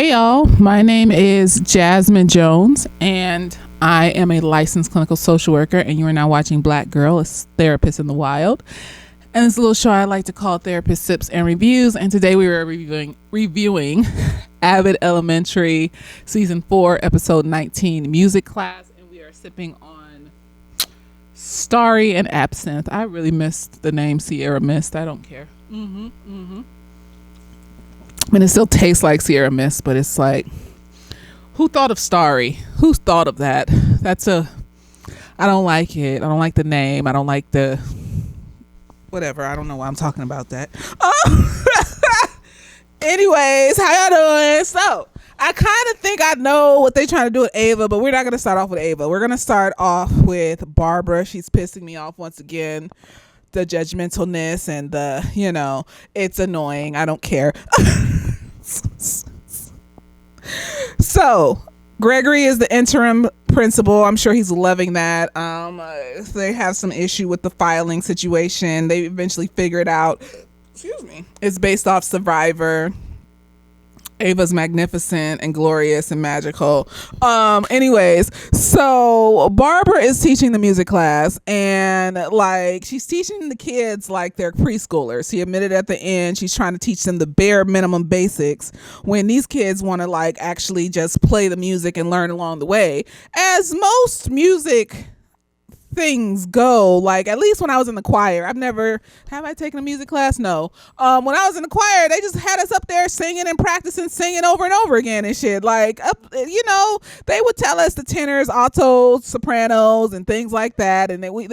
Hey y'all, my name is Jasmine Jones and I am a licensed clinical social worker, and you are now watching Black Girl, a therapist in the wild. And this little show I like to call Therapist Sips and Reviews, and today we are reviewing Abbott Elementary Season 4, Episode 19, Music Class, and we are sipping on Starry and Absinthe. I really missed the name Sierra Mist. I don't care. I mean, it still tastes like Sierra Mist, but it's like, who thought of Starry? Who thought of that? I don't like it. I don't like the name. I don't like the, whatever. I don't know why I'm talking about that. Anyways, how y'all doing? So, I kind of think I know what they're trying to do with Ava, but we're not going to start off with Ava. We're going to start off with Barbara. She's pissing me off once again. The judgmentalness and the, it's annoying. I don't care. So Gregory is the interim principal. I'm sure he's loving that. They have some issue with the filing situation. They eventually figure it out. Excuse me. It's based off Survivor. Ava's magnificent and glorious and magical. Anyways, so Barbara is teaching the music class, and she's teaching the kids like they're preschoolers. She admitted at the end she's trying to teach them the bare minimum basics when these kids want to actually just play the music and learn along the way, as most music things go. At least when I was in the choir, have I taken a music class? No. When I was in the choir, they just had us up there singing and practicing singing over and over again and shit. They would tell us the tenors, altos, sopranos, and things like that, and then we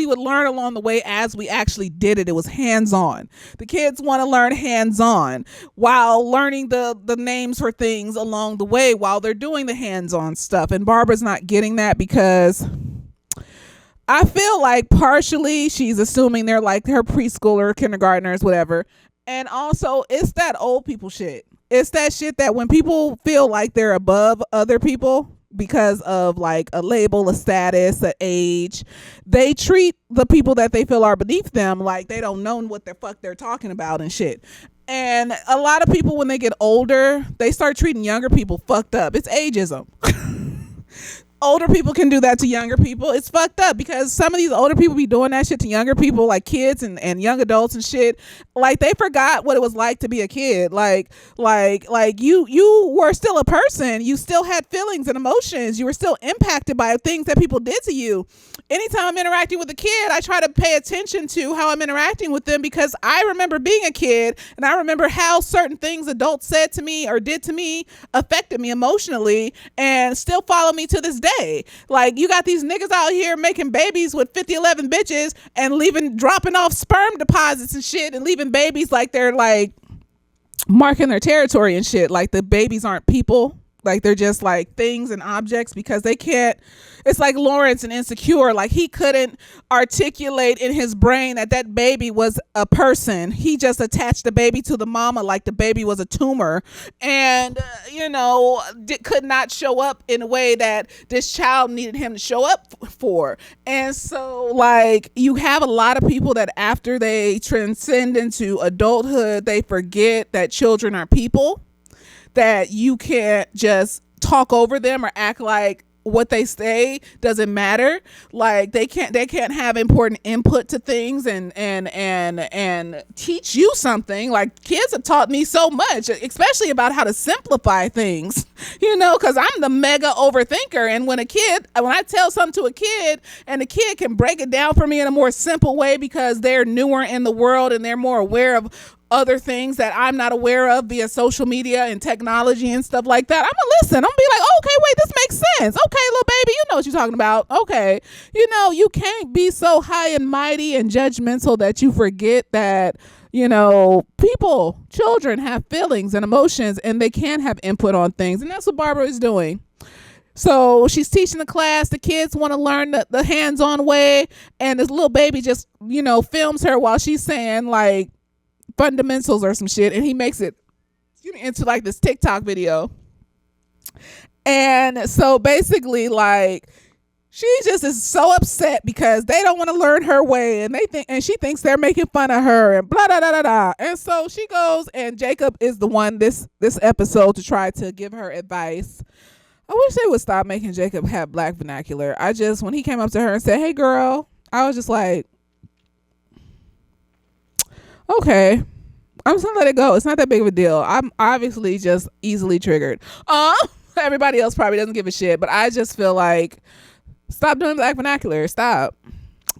would learn along the way as we actually did it. It was hands-on. The kids want to learn hands-on while learning the names for things along the way while they're doing the hands-on stuff, and Barbara's not getting that because I feel like partially she's assuming they're like her preschooler, kindergartners, whatever. And also it's that old people shit. It's that shit that when people feel like they're above other people because of a label, a status, a age, they treat the people that they feel are beneath them like they don't know what the fuck they're talking about and shit. And a lot of people, when they get older, they start treating younger people fucked up. It's ageism. Older people can do that to younger people. It's fucked up because some of these older people be doing that shit to younger people, like kids and young adults and shit. They forgot what it was like to be a kid. You were still a person. You still had feelings and emotions. You were still impacted by things that people did to you. Anytime I'm interacting with a kid, I try to pay attention to how I'm interacting with them because I remember being a kid and I remember how certain things adults said to me or did to me affected me emotionally and still follow me to this day. You got these niggas out here making babies with 50-11 bitches and dropping off sperm deposits and shit and leaving babies they're marking their territory and shit. The babies aren't people. They're just things and objects because they can't. It's like Lawrence and Insecure. He couldn't articulate in his brain that baby was a person. He just attached the baby to the mama like the baby was a tumor, and could not show up in a way that this child needed him to show up for. And so you have a lot of people that after they transcend into adulthood, they forget that children are people, that you can't just talk over them or act like what they say doesn't matter. They can't have important input to things and teach you something. Kids have taught me so much, especially about how to simplify things, because I'm the mega overthinker. And when I tell something to a kid and the kid can break it down for me in a more simple way because they're newer in the world and they're more aware of other things that I'm not aware of via social media and technology and stuff like that, I'm gonna listen. I'm gonna be like, oh, okay, wait, this makes sense. Okay, little baby, you know what you're talking about. Okay. You can't be so high and mighty and judgmental that you forget that, children have feelings and emotions and they can have input on things. And that's what Barbara is doing. So she's teaching the class. The kids want to learn the hands-on way. And this little baby just, films her while she's saying fundamentals or some shit, and he makes it into this TikTok video. And so basically She just is so upset because they don't want to learn her way, and she thinks they're making fun of her and blah blah blah blah blah. And so she goes, and Jacob is the one this episode to try to give her advice. I wish they would stop making Jacob have black vernacular. When he came up to her and said, "Hey girl," I was just like, okay, I'm just gonna let it go. It's not that big of a deal. I'm obviously just easily triggered. Everybody else probably doesn't give a shit, but I just feel like, stop doing black vernacular. Stop.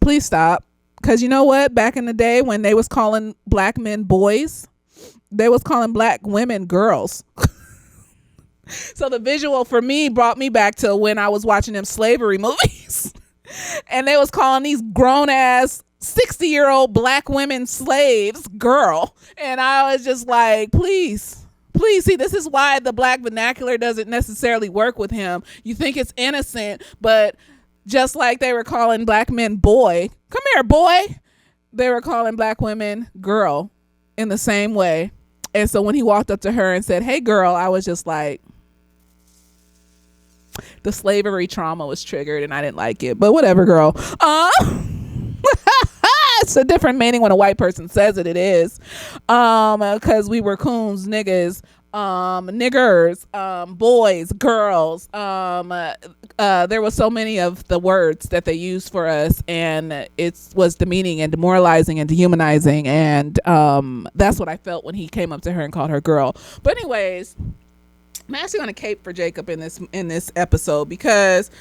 Please stop. Because you know what? Back in the day when they was calling black men boys, they was calling black women girls. So the visual for me brought me back to when I was watching them slavery movies. And they was calling these grown ass 60-year-old black women slaves girl. And I was just like, please. See, this is why the black vernacular doesn't necessarily work with him. You think it's innocent, but just like they were calling black men boy, come here, boy, they were calling black women girl in the same way. And so when he walked up to her and said, "Hey, girl," I was just like, the slavery trauma was triggered and I didn't like it. But whatever, girl. It's a different meaning when a white person says it. It is. Because we were coons, niggas, niggers, boys, girls. There was so many of the words that they used for us, and it was demeaning and demoralizing and dehumanizing. And that's what I felt when he came up to her and called her girl. But anyways, I'm actually going to cape for Jacob in this episode because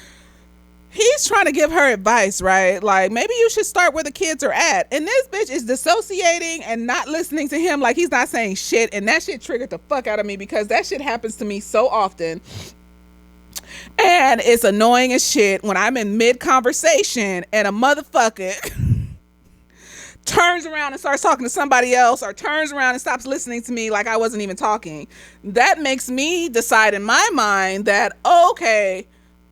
he's trying to give her advice, right? Like, maybe you should start where the kids are at. And this bitch is dissociating and not listening to him, like he's not saying shit. And that shit triggered the fuck out of me because that shit happens to me so often. And it's annoying as shit when I'm in mid-conversation and a motherfucker turns around and starts talking to somebody else, or turns around and stops listening to me like I wasn't even talking. That makes me decide in my mind that, okay,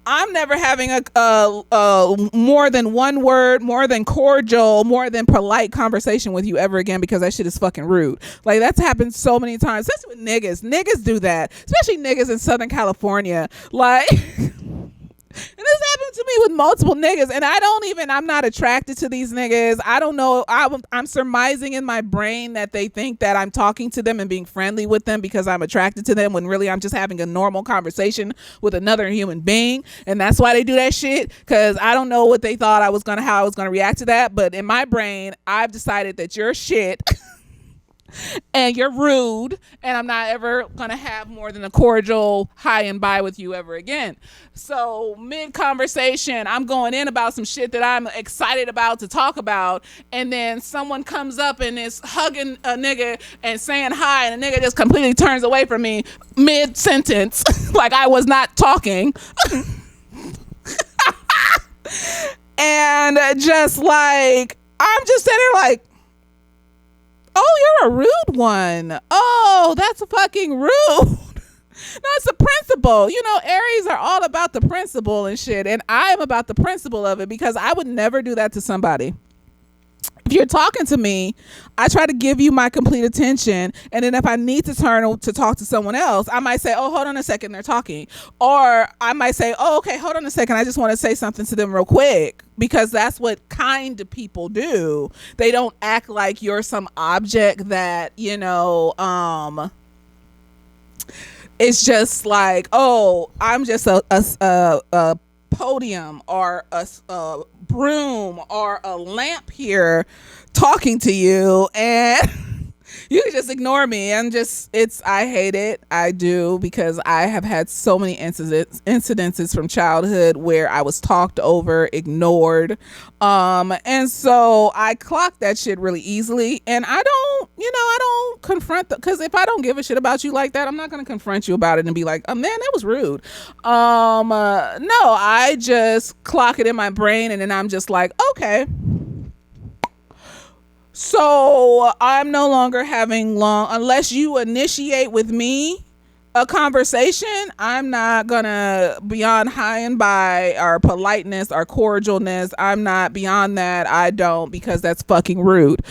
I'm never having a more than one word, more than cordial, more than polite conversation with you ever again, because that shit is fucking rude. Like, that's happened so many times, especially with niggas. Niggas do that, especially niggas in Southern California. Like, and this happened to me with multiple niggas, and I'm not attracted to these niggas. I don't know. I'm surmising in my brain that they think that I'm talking to them and being friendly with them because I'm attracted to them, when really I'm just having a normal conversation with another human being. And that's why they do that shit, because I don't know what they thought how I was gonna react to that. But in my brain, I've decided that you're shit and you're rude, and I'm not ever gonna have more than a cordial hi and bye with you ever again. So mid-conversation, I'm going in about some shit that I'm excited about to talk about, and then someone comes up and is hugging a nigga and saying hi, and a nigga just completely turns away from me mid-sentence like I was not talking. And just like, I'm just sitting there like, oh, you're a rude one. Oh, that's fucking rude. That's a principle. You know, Aries are all about the principle and shit. And I am about the principle of it, because I would never do that to somebody. If you're talking to me, I try to give you my complete attention. And then if I need to turn to talk to someone else, I might say, oh, hold on a second, they're talking. Or I might say, oh, okay, hold on a second, I just want to say something to them real quick. Because that's what kind people do. They don't act like you're some object that, you know, it's just like, oh, I'm just a podium or a broom or a lamp here talking to you, and you can just ignore me. I hate it. I do, because I have had so many incidences from childhood where I was talked over, ignored. And so I clock that shit really easily, and I don't confront because if I don't give a shit about you like that, I'm not going to confront you about it and be like, oh man, that was rude. No, I just clock it in my brain, and then I'm just like, okay. So I'm no longer having unless you initiate with me a conversation, I'm not gonna beyond hi and bye or politeness or cordialness. I'm not beyond that. I don't, because that's fucking rude.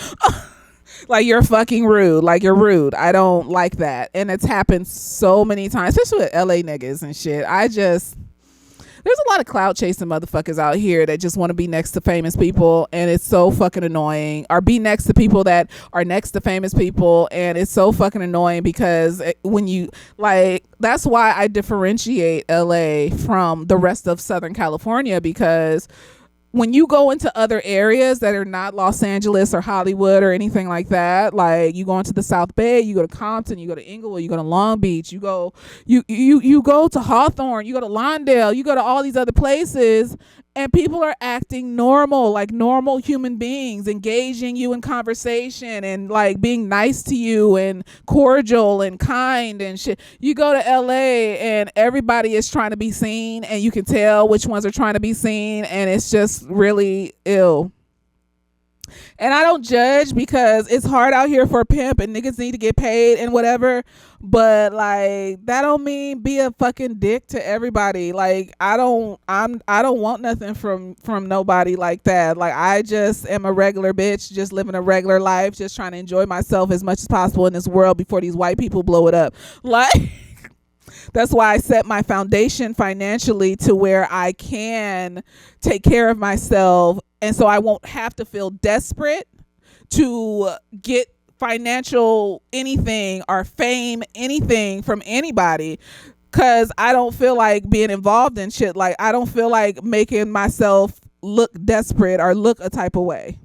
Like, you're fucking rude. Like, you're rude. I don't like that. And it's happened so many times, especially with LA niggas and shit. There's a lot of clout chasing motherfuckers out here that just want to be next to famous people, and it's so fucking annoying. Or be next to people that are next to famous people, and it's so fucking annoying because when you like, that's why I differentiate LA from the rest of Southern California, because when you go into other areas that are not Los Angeles or Hollywood or anything like that, like you go into the South Bay, you go to Compton, you go to Inglewood, you go to Long Beach, you go to Hawthorne, you go to Lawndale, you go to all these other places, and people are acting normal, like normal human beings, engaging you in conversation and like being nice to you and cordial and kind and shit. You go to LA and everybody is trying to be seen, and you can tell which ones are trying to be seen, and it's just really ill. And I don't judge, because it's hard out here for a pimp and niggas need to get paid and whatever. But like, that don't mean be a fucking dick to everybody. Like, I don't want nothing from nobody like that. Like, I just am a regular bitch, just living a regular life, just trying to enjoy myself as much as possible in this world before these white people blow it up. Like, that's why I set my foundation financially to where I can take care of myself, and so I won't have to feel desperate to get financial anything or fame anything from anybody, because I don't feel like being involved in shit. Like, I don't feel like making myself look desperate or look a type of way.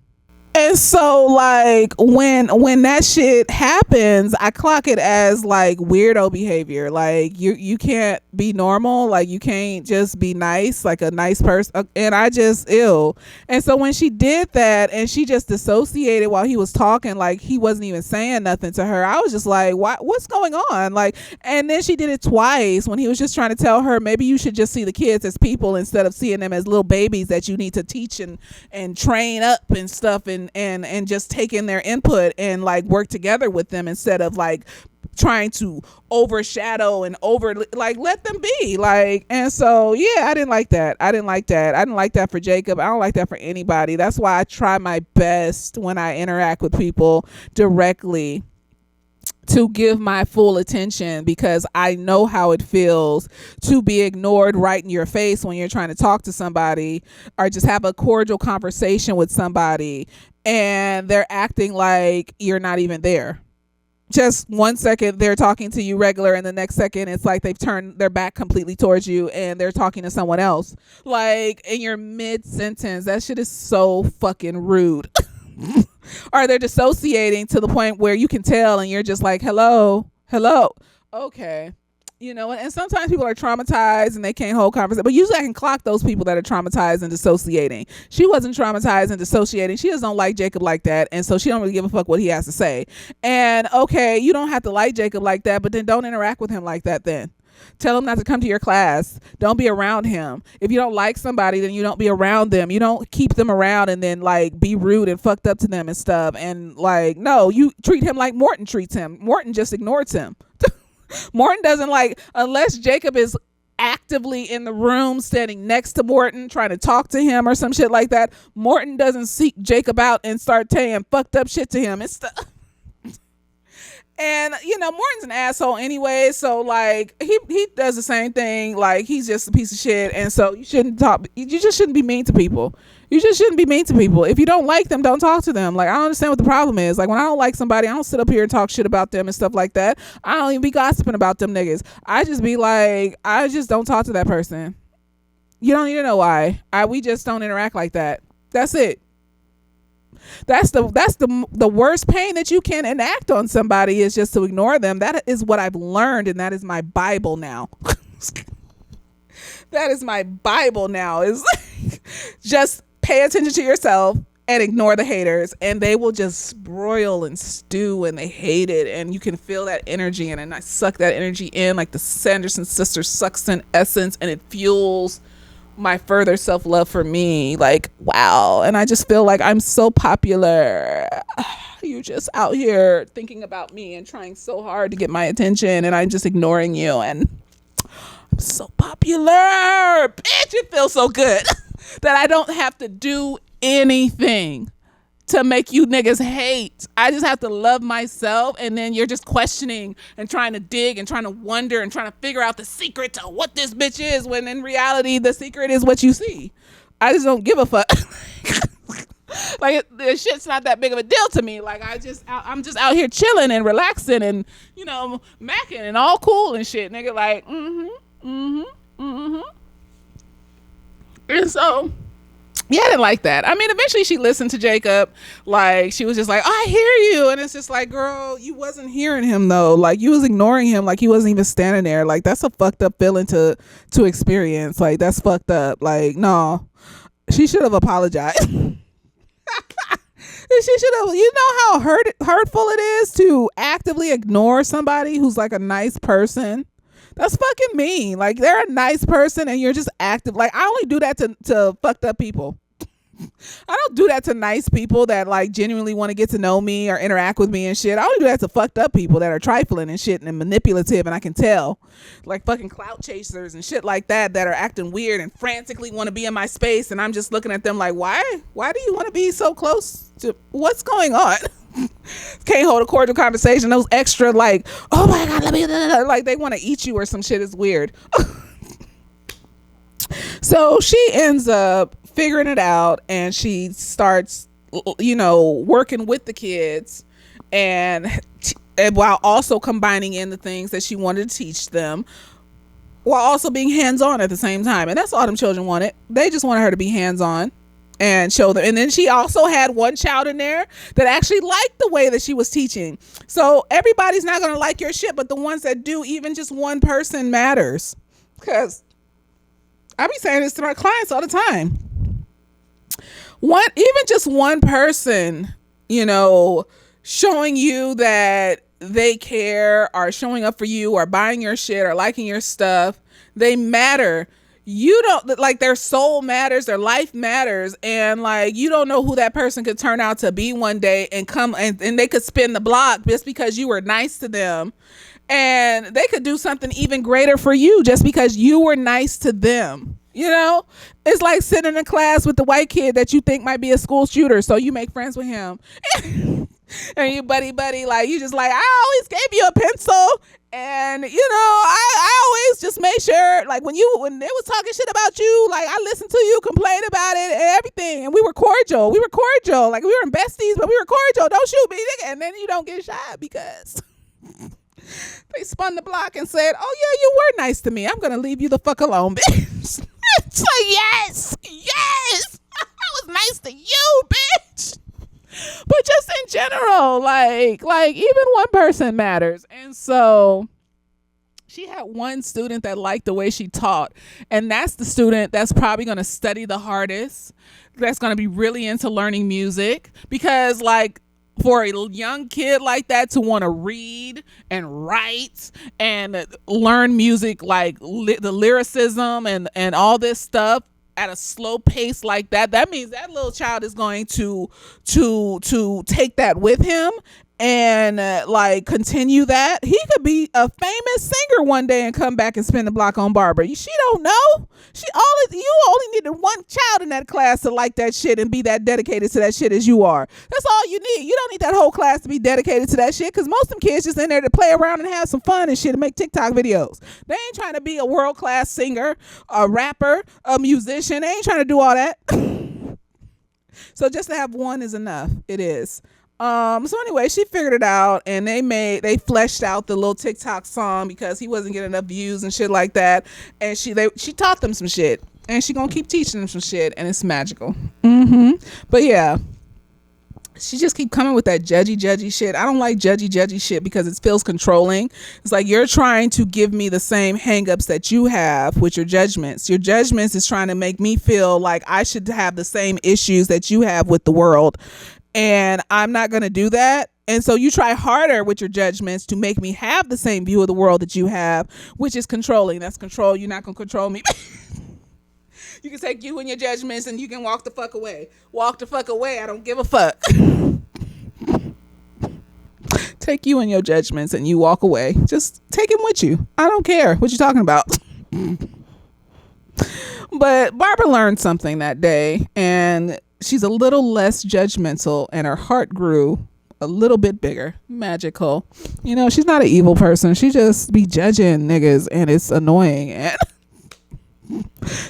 And so like when that shit happens, I clock it as like weirdo behavior. Like you can't be normal. Like you can't just be nice, like a nice person. And I just ill. And so when she did that and she just dissociated while he was talking, like he wasn't even saying nothing to her, I was just like, what's going on? Like, and then she did it twice when he was just trying to tell her, maybe you should just see the kids as people instead of seeing them as little babies that you need to teach and train up and stuff, and just taking their input and like work together with them instead of like trying to overshadow and like let them be like. And so yeah, I didn't like that. I didn't like that for Jacob. I don't like that for anybody. That's why I try my best when I interact with people directly to give my full attention, because I know how it feels to be ignored right in your face when you're trying to talk to somebody or just have a cordial conversation with somebody and they're acting like you're not even there. Just 1 second they're talking to you regular, and the next second it's like they've turned their back completely towards you and they're talking to someone else, like in your mid-sentence. That shit is so fucking rude. Or they're dissociating to the point where you can tell and you're just like, hello, okay, you know. And sometimes people are traumatized and they can't hold conversation, but usually I can clock those people that are traumatized and dissociating. She wasn't traumatized and dissociating. She just don't like Jacob like that, and so she don't really give a fuck what he has to say. And okay, you don't have to like Jacob like that, but then don't interact with him like that. Then tell him not to come to your class. Don't be around him. If you don't like somebody, then you don't be around them. You don't keep them around and then like be rude and fucked up to them and stuff. And like, no, you treat him like Morton treats him. Morton just ignores him. Morton doesn't like, unless Jacob is actively in the room standing next to Morton trying to talk to him or some shit like that, Morton doesn't seek Jacob out and start saying fucked up shit to him and stuff. And you know, Morton's an asshole anyway, so like he does the same thing. Like, he's just a piece of shit, and so you just shouldn't be mean to people. You just shouldn't be mean to people. If you don't like them, don't talk to them. Like, I don't understand what the problem is. Like, when I don't like somebody, I don't sit up here and talk shit about them and stuff like that. I don't even be gossiping about them niggas. I just be like, I just don't talk to that person. You don't need to know why. We just don't interact like that. That's it. That's the worst pain that you can enact on somebody, is just to ignore them. That is what I've learned, and that is my Bible now. That is my Bible now, is just pay attention to yourself and ignore the haters, and they will just broil and stew, and they hate it, and you can feel that energy, and I suck that energy in like the Sanderson sisters sucks in essence, and it fuels my further self-love for me. Like, wow. And I just feel like I'm so popular. You just out here thinking about me and trying so hard to get my attention, and I'm just ignoring you, and I'm so popular. Bitch, it feels so good that I don't have to do anything to make you niggas hate. I just have to love myself, and then you're just questioning and trying to dig and trying to wonder and trying to figure out the secret to what this bitch is, when in reality the secret is what you see. I just don't give a fuck. Like, the shit's not that big of a deal to me. Like, I'm just out here chilling and relaxing and, you know, macking and all cool and shit, nigga. Like, And so, yeah, I didn't like that. I mean, eventually she listened to Jacob. Like, she was just like, oh, I hear you. And it's just like, girl, you wasn't hearing him though. Like, you was ignoring him. Like, he wasn't even standing there. Like, that's a fucked up feeling to experience. Like, that's fucked up. Like, no, she should have apologized. She should have. You know how hurtful it is to actively ignore somebody who's like a nice person. That's fucking mean. Like, they're a nice person and you're just active. Like, I only do that to fucked up people. I don't do that to nice people that like genuinely want to get to know me or interact with me and shit. I only do that to fucked up people that are trifling and shit and manipulative, and I can tell, like fucking clout chasers and shit like that are acting weird and frantically want to be in my space, and I'm just looking at them like, why do you want to be so close to what's going on? Can't hold a cordial conversation. Those extra like, oh my god, let me, like they want to eat you or some shit is weird. So she ends up figuring it out, and she starts, you know, working with the kids, and while also combining in the things that she wanted to teach them, while also being hands-on at the same time. And that's all them children wanted. They just wanted her to be hands-on and show them. And then she also had one child in there that actually liked the way that she was teaching. So everybody's not going to like your shit, but the ones that do, even just one person matters. Because I be saying this to my clients all the time. Even just one person, you know, showing you that they care, or showing up for you, or buying your shit, or liking your stuff, they matter. You don't, like, their soul matters, their life matters, and like, you don't know who that person could turn out to be one day, and come and they could spin the block just because you were nice to them, and they could do something even greater for you just because you were nice to them. You know, it's like sitting in class with the white kid that you think might be a school shooter, so you make friends with him. And you buddy, like, you just like, I always gave you a pencil, and you know, I always just made sure, like, when they was talking shit about you, like, I listened to you complain about it and everything, and we were cordial, like we were besties, but we were cordial. Don't shoot me, nigga. And then you don't get shot because they spun the block and said, oh yeah, you were nice to me, I'm gonna leave you the fuck alone, bitch. It's like, yes, I was nice to you, bitch. But just in general, like even one person matters. And so she had one student that liked the way she taught, and that's the student that's probably going to study the hardest, that's going to be really into learning music, because like, for a young kid like that to want to read and write and learn music, like the lyricism and all this stuff at a slow pace like that means that little child is going to take that with him and like continue that. He could be a famous singer one day and come back and spin the block on Barbara. She don't know. You only needed one child in that class to like that shit and be that dedicated to that shit as you are. That's all you need. You don't need that whole class to be dedicated to that shit, because most of them kids just in there to play around and have some fun and shit and make TikTok videos. They ain't trying to be a world-class singer, a rapper, a musician. They ain't trying to do all that. So just to have one is enough. It is. So anyway, she figured it out, and they fleshed out the little TikTok song because he wasn't getting enough views and shit like that. And she taught them some shit, and she gonna keep teaching them some shit, and it's magical. But yeah, she just keep coming with that judgy shit. I don't like judgy shit because it feels controlling. It's like you're trying to give me the same hangups that you have with your judgments. Your judgments is trying to make me feel like I should have the same issues that you have with the world. And I'm not going to do that. And so you try harder with your judgments to make me have the same view of the world that you have, which is controlling. That's control. You're not going to control me. You can take you and your judgments and you can walk the fuck away. Walk the fuck away. I don't give a fuck. Take you and your judgments and you walk away. Just take him with you. I don't care what you're talking about. But Barbara learned something that day, and she's a little less judgmental, and her heart grew a little bit bigger. Magical. You know, she's not an evil person. She just be judging niggas, and it's annoying. And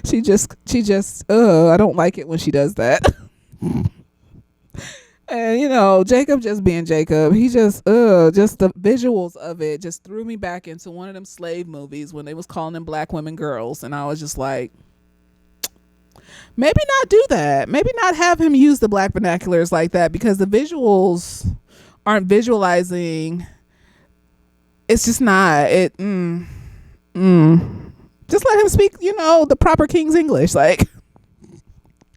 she just I don't like it when she does that. And you know, Jacob just being Jacob, he just the visuals of it just threw me back into one of them slave movies when they was calling them black women girls, and I was just like, maybe not do that. Maybe not have him use the black vernaculars like that, because the visuals aren't visualizing. It's just not it. Just let him speak, you know, the proper King's English. Like,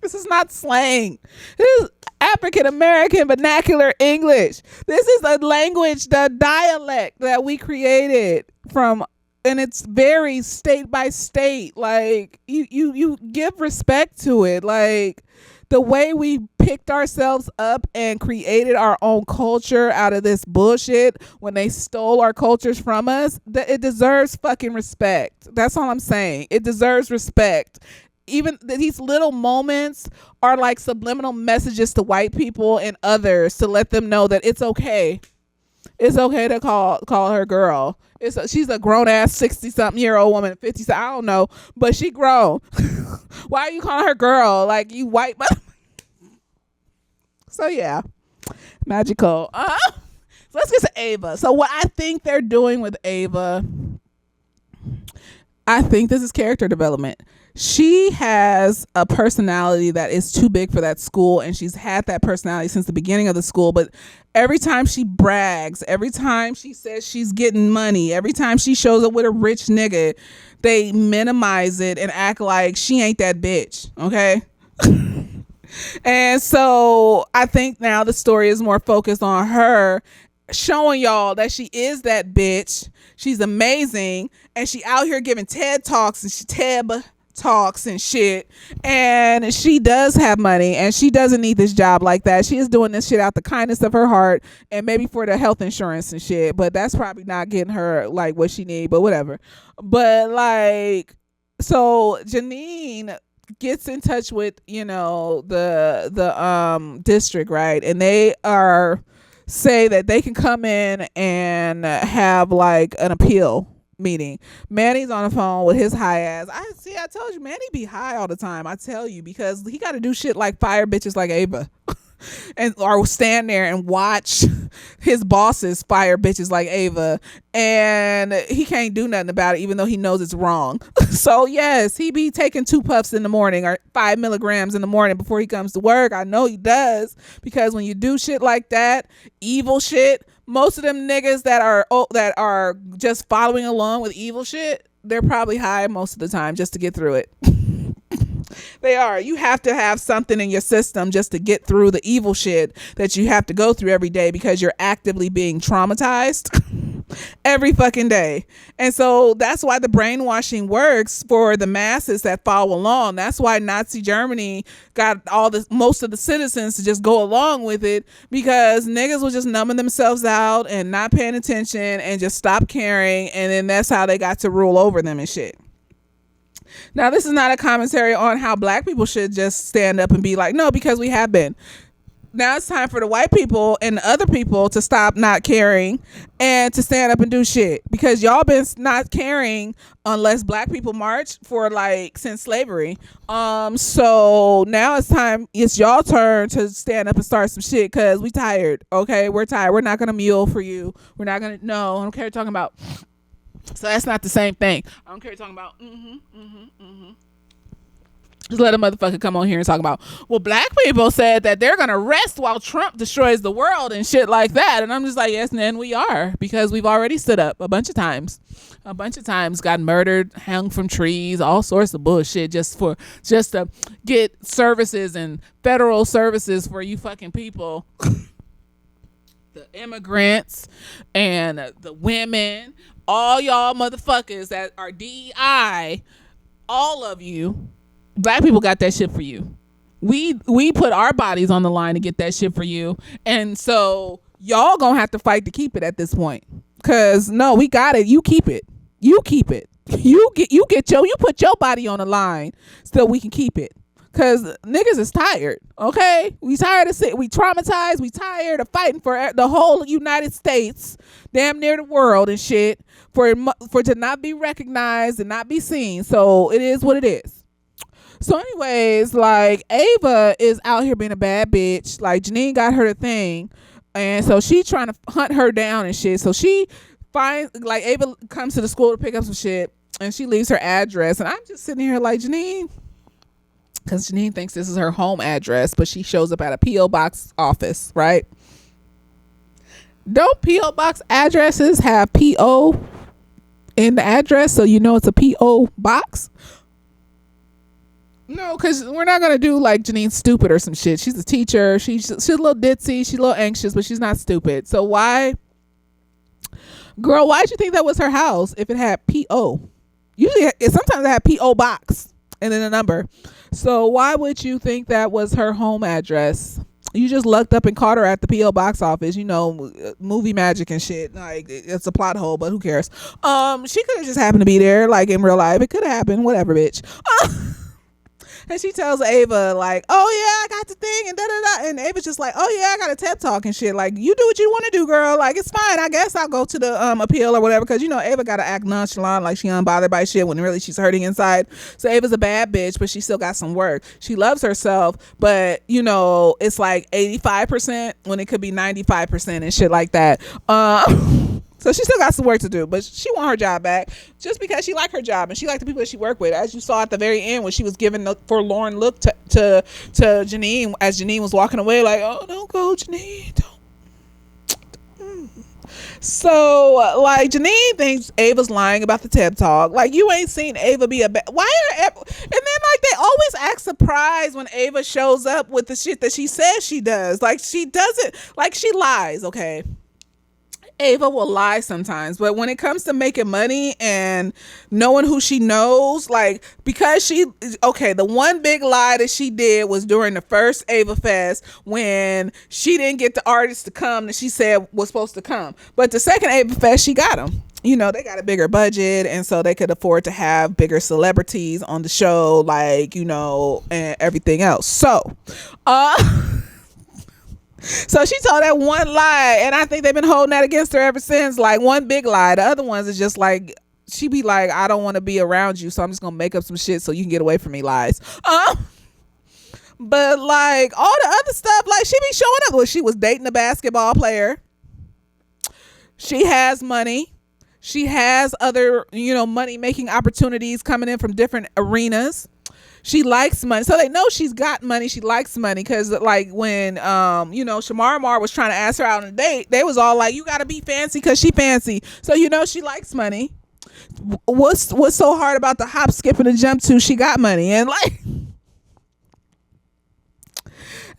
this is not slang. This is African American vernacular English. This is a language, the dialect that we created from, and it's very state by state. Like, you give respect to it. Like, the way we picked ourselves up and created our own culture out of this bullshit when they stole our cultures from us, that it deserves fucking respect. That's all I'm saying. It deserves respect. Even these little moments are like subliminal messages to white people and others to let them know that it's okay. It's okay to call her girl. She's a grown ass 60-something-year-old woman, 50. I don't know, but she grown. Why are you calling her girl? Like, you white. So yeah, magical. So let's get to Ava. So what I think they're doing with Ava, I think this is character development. She has a personality that is too big for that school, and she's had that personality since the beginning of the school. But every time she brags, every time she says she's getting money, every time she shows up with a rich nigga, they minimize it and act like she ain't that bitch. Okay. And so I think now the story is more focused on her showing y'all that she is that bitch. She's amazing, and she out here giving TED Talks and TED Talks and shit, and she does have money, and she doesn't need this job like that. She is doing this shit out the kindness of her heart, and maybe for the health insurance and shit, but that's probably not getting her like what she need, but whatever. But like, so Janine gets in touch with, you know, the district, right, and they say that they can come in and have like an appeal meeting. Manny's on the phone with his high ass. I told you, Manny be high all the time. I tell you, because he got to do shit like fire bitches like Ava. And or stand there and watch his bosses fire bitches like Ava, and he can't do nothing about it, even though he knows it's wrong. So yes, he be taking 2 puffs in the morning or 5 milligrams in the morning before he comes to work. I know he does, because when you do shit like that, evil shit, most of them niggas that are just following along with evil shit, they're probably high most of the time just to get through it. They are. You have to have something in your system just to get through the evil shit that you have to go through every day, because you're actively being traumatized every fucking day. And so that's why the brainwashing works for the masses that follow along. That's why Nazi Germany got most of the citizens to just go along with it, because niggas were just numbing themselves out and not paying attention and just stop caring. And then that's how they got to rule over them and shit. Now, this is not a commentary on how black people should just stand up and be like, no, because we have been. Now it's time for the white people and the other people to stop not caring and to stand up and do shit, because y'all been not caring unless black people march for like since slavery. So now it's y'all turn to stand up and start some shit, because we tired. Okay, we're tired. We're not gonna mule for you. We're not gonna. No, I don't care what you're talking about. So that's not the same thing. I don't care what you're talking about. Just let a motherfucker come on here and talk about, well, black people said that they're gonna rest while Trump destroys the world and shit like that. And I'm just like, yes, and we are, because we've already stood up a bunch of times, got murdered, hung from trees, all sorts of bullshit just to get services and federal services for you fucking people. The immigrants and the women, all y'all motherfuckers that are DEI, all of you, black people got that shit for you. We put our bodies on the line to get that shit for you. And so y'all gonna have to fight to keep it at this point. Cause no, we got it. You keep it. You put your body on the line so we can keep it. Cause niggas is tired. Okay, we tired of we traumatized. We tired of fighting for the whole United States, damn near the world and shit, for to not be recognized and not be seen. So it is what it is. So anyways, like Ava is out here being a bad bitch. Like Janine got her the thing, and so she trying to hunt her down and shit. So she finds, like, Ava comes to the school to pick up some shit, and she leaves her address, and I'm just sitting here like, Janine, because Janine thinks this is her home address, but she shows up at a P.O. box office, right? Don't P.O. box addresses have P.O. in the address, so you know it's a P.O. box? No, because we're not going to do like Janine stupid or some shit. She's a teacher. She's a little ditzy. She's a little anxious, but she's not stupid. So why, girl, why'd you think that was her house if it had P.O.? Usually, sometimes it had P.O. box and then a number. So why would you think that was her home address? You just lucked up and caught her at the P.O. box office, you know, movie magic and shit. Like, it's a plot hole, but who cares? She could have just happened to be there, like, in real life. It could have happened, whatever, bitch. And she tells Ava, like, oh yeah, I got the thing, and da-da-da. And Ava's just like, oh yeah, I got a TED talk and shit. Like, you do what you want to do, girl. Like, it's fine. I guess I'll go to the appeal or whatever. Because, you know, Ava got to act nonchalant, like she unbothered by shit when really she's hurting inside. So Ava's a bad bitch, but she still got some work. She loves herself, but, you know, it's like 85% when it could be 95% and shit like that. So she still got some work to do, but she want her job back just because she like her job and she like the people that she worked with. As you saw at the very end when she was giving the forlorn look to Janine as Janine was walking away, like, oh, don't go, Janine, don't. So, like, Janine thinks Ava's lying about the TED Talk. Like, you ain't seen Ava be a bad. Why are and then, like, they always act surprised when Ava shows up with the shit that she says she does. Like, she doesn't. Like, she lies, okay? Ava will lie sometimes, but when it comes to making money and knowing who she knows, like, because the one big lie that she did was during the first Ava Fest when she didn't get the artists to come that she said was supposed to come. But the second Ava Fest, she got them. You know, they got a bigger budget, and so they could afford to have bigger celebrities on the show, like, you know, and everything else. So, so she told that one lie, and I think they've been holding that against her ever since. Like, one big lie. The other ones is just like, she be like, I don't want to be around you, so I'm just gonna make up some shit so you can get away from me lies. But like all the other stuff, like, she be showing up. Well, she was dating a basketball player. She has money. She has other, you know, money making opportunities coming in from different arenas. She likes money. So they know she's got money. She likes money. Because, like, when, you know, Shamar Mar was trying to ask her out on a date, they was all like, you got to be fancy because she fancy. So, you know, she likes money. What's so hard about the hop, skip, and the jump to? She got money. And, like...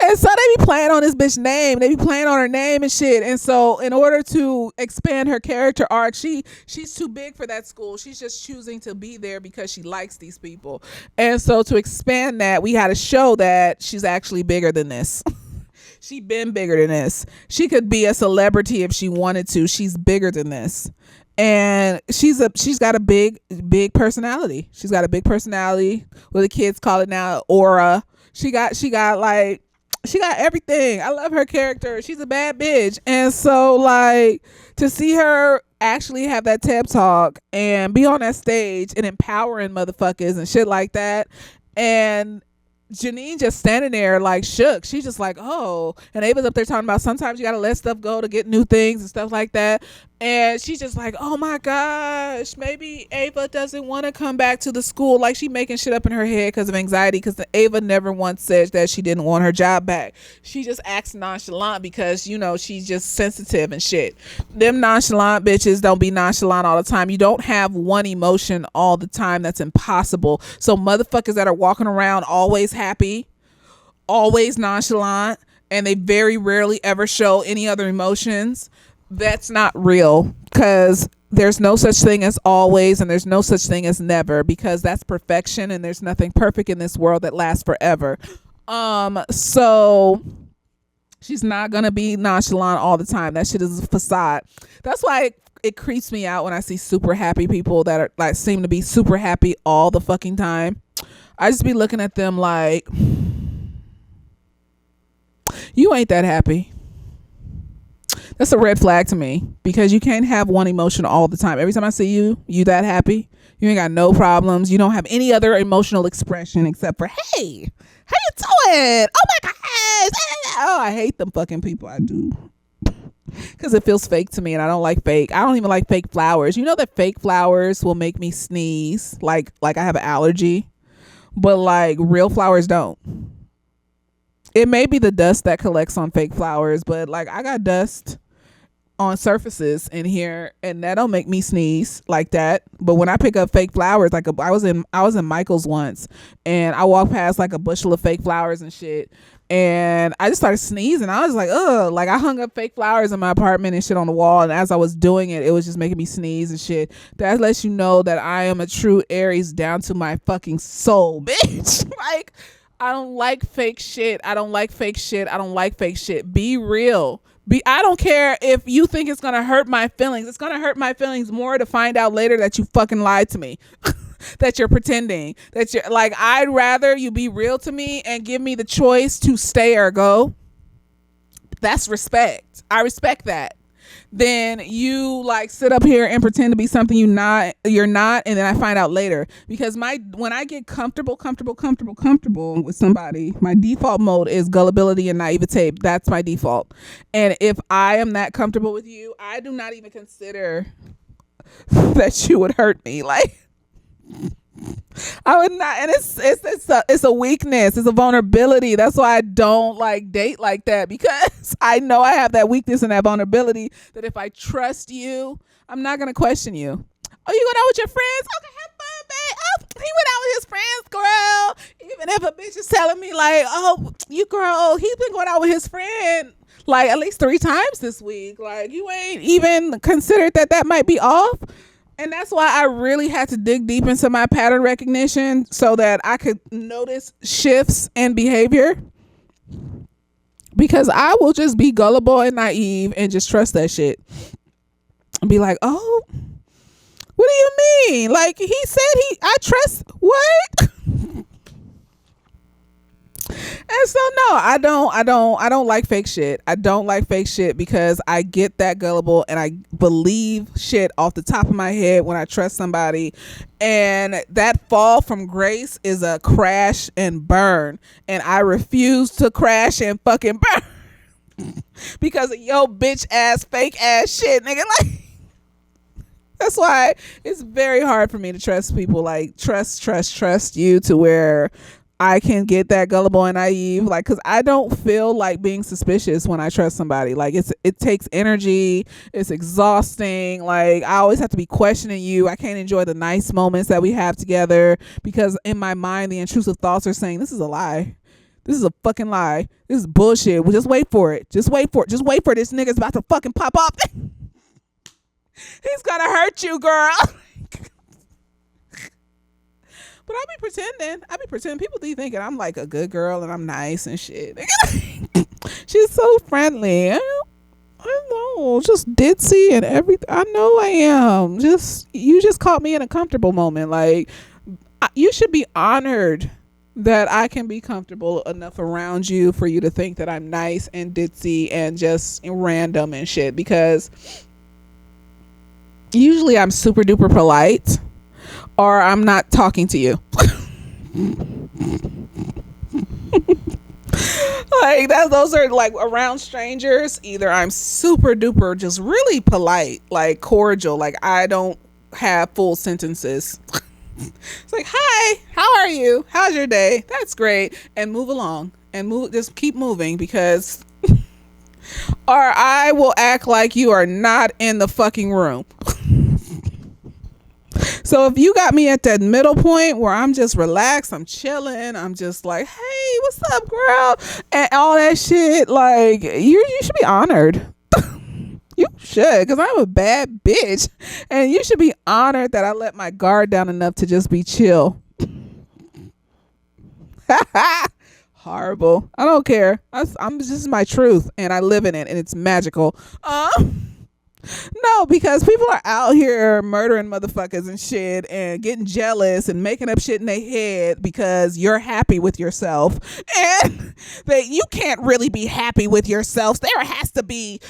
And so they be playing on this bitch name. They be playing on her name and shit. And so in order to expand her character arc, she's too big for that school. She's just choosing to be there because she likes these people. And so to expand that, we had to show that she's actually bigger than this. She been bigger than this. She could be a celebrity if she wanted to. She's bigger than this. And she's got a big personality. She's got a big personality. What the kids call it now, aura. She got everything. I love her character. She's a bad bitch. And so, like, to see her actually have that TED Talk and be on that stage and empowering motherfuckers and shit like that, and Janine just standing there like shook. She's just like, oh. And Ava's up there talking about sometimes you gotta let stuff go to get new things and stuff like that. And she's just like, oh my gosh, maybe Ava doesn't want to come back to the school. Like, she making shit up in her head because of anxiety, because Ava never once said that she didn't want her job back. She just acts nonchalant because, you know, she's just sensitive and shit. Them nonchalant bitches don't be nonchalant all the time. You don't have one emotion all the time. That's impossible. So motherfuckers that are walking around always happy, always nonchalant, and they very rarely ever show any other emotions, that's not real, because there's no such thing as always and there's no such thing as never, because that's perfection and there's nothing perfect in this world that lasts forever. So she's not gonna be nonchalant all the time. That shit is a facade. That's why it creeps me out when I see super happy people that are like seem to be super happy all the fucking time. I just be looking at them like, you ain't that happy. That's a red flag to me, because you can't have one emotion all the time. Every time I see you, you that happy. You ain't got no problems. You don't have any other emotional expression except for, hey, how you doing? Oh my gosh. Oh, I hate them fucking people. I do. Because it feels fake to me, and I don't like fake. I don't even like fake flowers. You know that fake flowers will make me sneeze, like I have an allergy, but like real flowers don't. It may be the dust that collects on fake flowers, but like I got dust on surfaces in here, and that don't make me sneeze like that. But when I pick up fake flowers, like I was in Michael's once, and I walked past like a bushel of fake flowers and shit, and I just started sneezing. I was like, ugh. Like I hung up fake flowers in my apartment and shit on the wall, and as I was doing it, it was just making me sneeze and shit. That lets you know that I am a true Aries down to my fucking soul, bitch. Like, I don't like fake shit. I don't like fake shit. I don't like fake shit. Be real. I don't care if you think it's gonna hurt my feelings. It's gonna hurt my feelings more to find out later that you fucking lied to me. That you're pretending. That you're like, I'd rather you be real to me and give me the choice to stay or go. That's respect. I respect that. Then you like sit up here and pretend to be something you're not, and then I find out later. Because when I get comfortable with somebody, my default mode is gullibility and naivete. That's my default. And if I am that comfortable with you, I do not even consider that you would hurt me. Like, I would not, and it's a weakness, it's a vulnerability. That's why I don't like date like that, because I know I have that weakness and that vulnerability, that if I trust you, I'm not gonna question you. Oh, you went out with your friends? Okay, have fun, babe. Oh, he went out with his friends, girl. Even if a bitch is telling me like, oh, you girl, he's been going out with his friend like at least 3 times this week. Like, you ain't even considered that might be off. And that's why I really had to dig deep into my pattern recognition so that I could notice shifts in behavior. Because I will just be gullible and naive and just trust that shit. And be like, oh, what do you mean? Like, he said I trust, what? And so no, I don't like fake shit. I don't like fake shit, because I get that gullible and I believe shit off the top of my head when I trust somebody, and that fall from grace is a crash and burn, and I refuse to crash and fucking burn because of yo bitch ass fake ass shit, nigga. Like, that's why it's very hard for me to trust people. Like, trust you to where I can get that gullible and naive, like, because I don't feel like being suspicious when I trust somebody. Like, it takes energy. It's exhausting. Like, I always have to be questioning you. I can't enjoy the nice moments that we have together, because in my mind, the intrusive thoughts are saying, this is a lie. This is a fucking lie. This is bullshit. Well, just wait for it. Just wait for it. Just wait for it. This nigga's about to fucking pop up. He's gonna hurt you, girl. But I be pretending. People be thinking I'm like a good girl and I'm nice and shit. She's so friendly. I know, just ditzy and everything. I know I am. You just caught me in a comfortable moment. Like, you should be honored that I can be comfortable enough around you for you to think that I'm nice and ditzy and just random and shit. Because usually I'm super duper polite, or I'm not talking to you. Like, those are like around strangers. Either I'm super duper just really polite, like cordial, like I don't have full sentences. It's like, hi, how are you? How's your day? That's great. And move along and just keep moving, because or I will act like you are not in the fucking room. So if you got me at that middle point where I'm just relaxed, I'm chilling, I'm just like, hey, what's up, girl? And all that shit, like, you should be honored. You should, because I'm a bad bitch. And you should be honored that I let my guard down enough to just be chill. Horrible. I don't care. I'm just my truth, and I live in it, and it's magical. No, because people are out here murdering motherfuckers and shit and getting jealous and making up shit in their head because you're happy with yourself. And that you can't really be happy with yourself. There has to be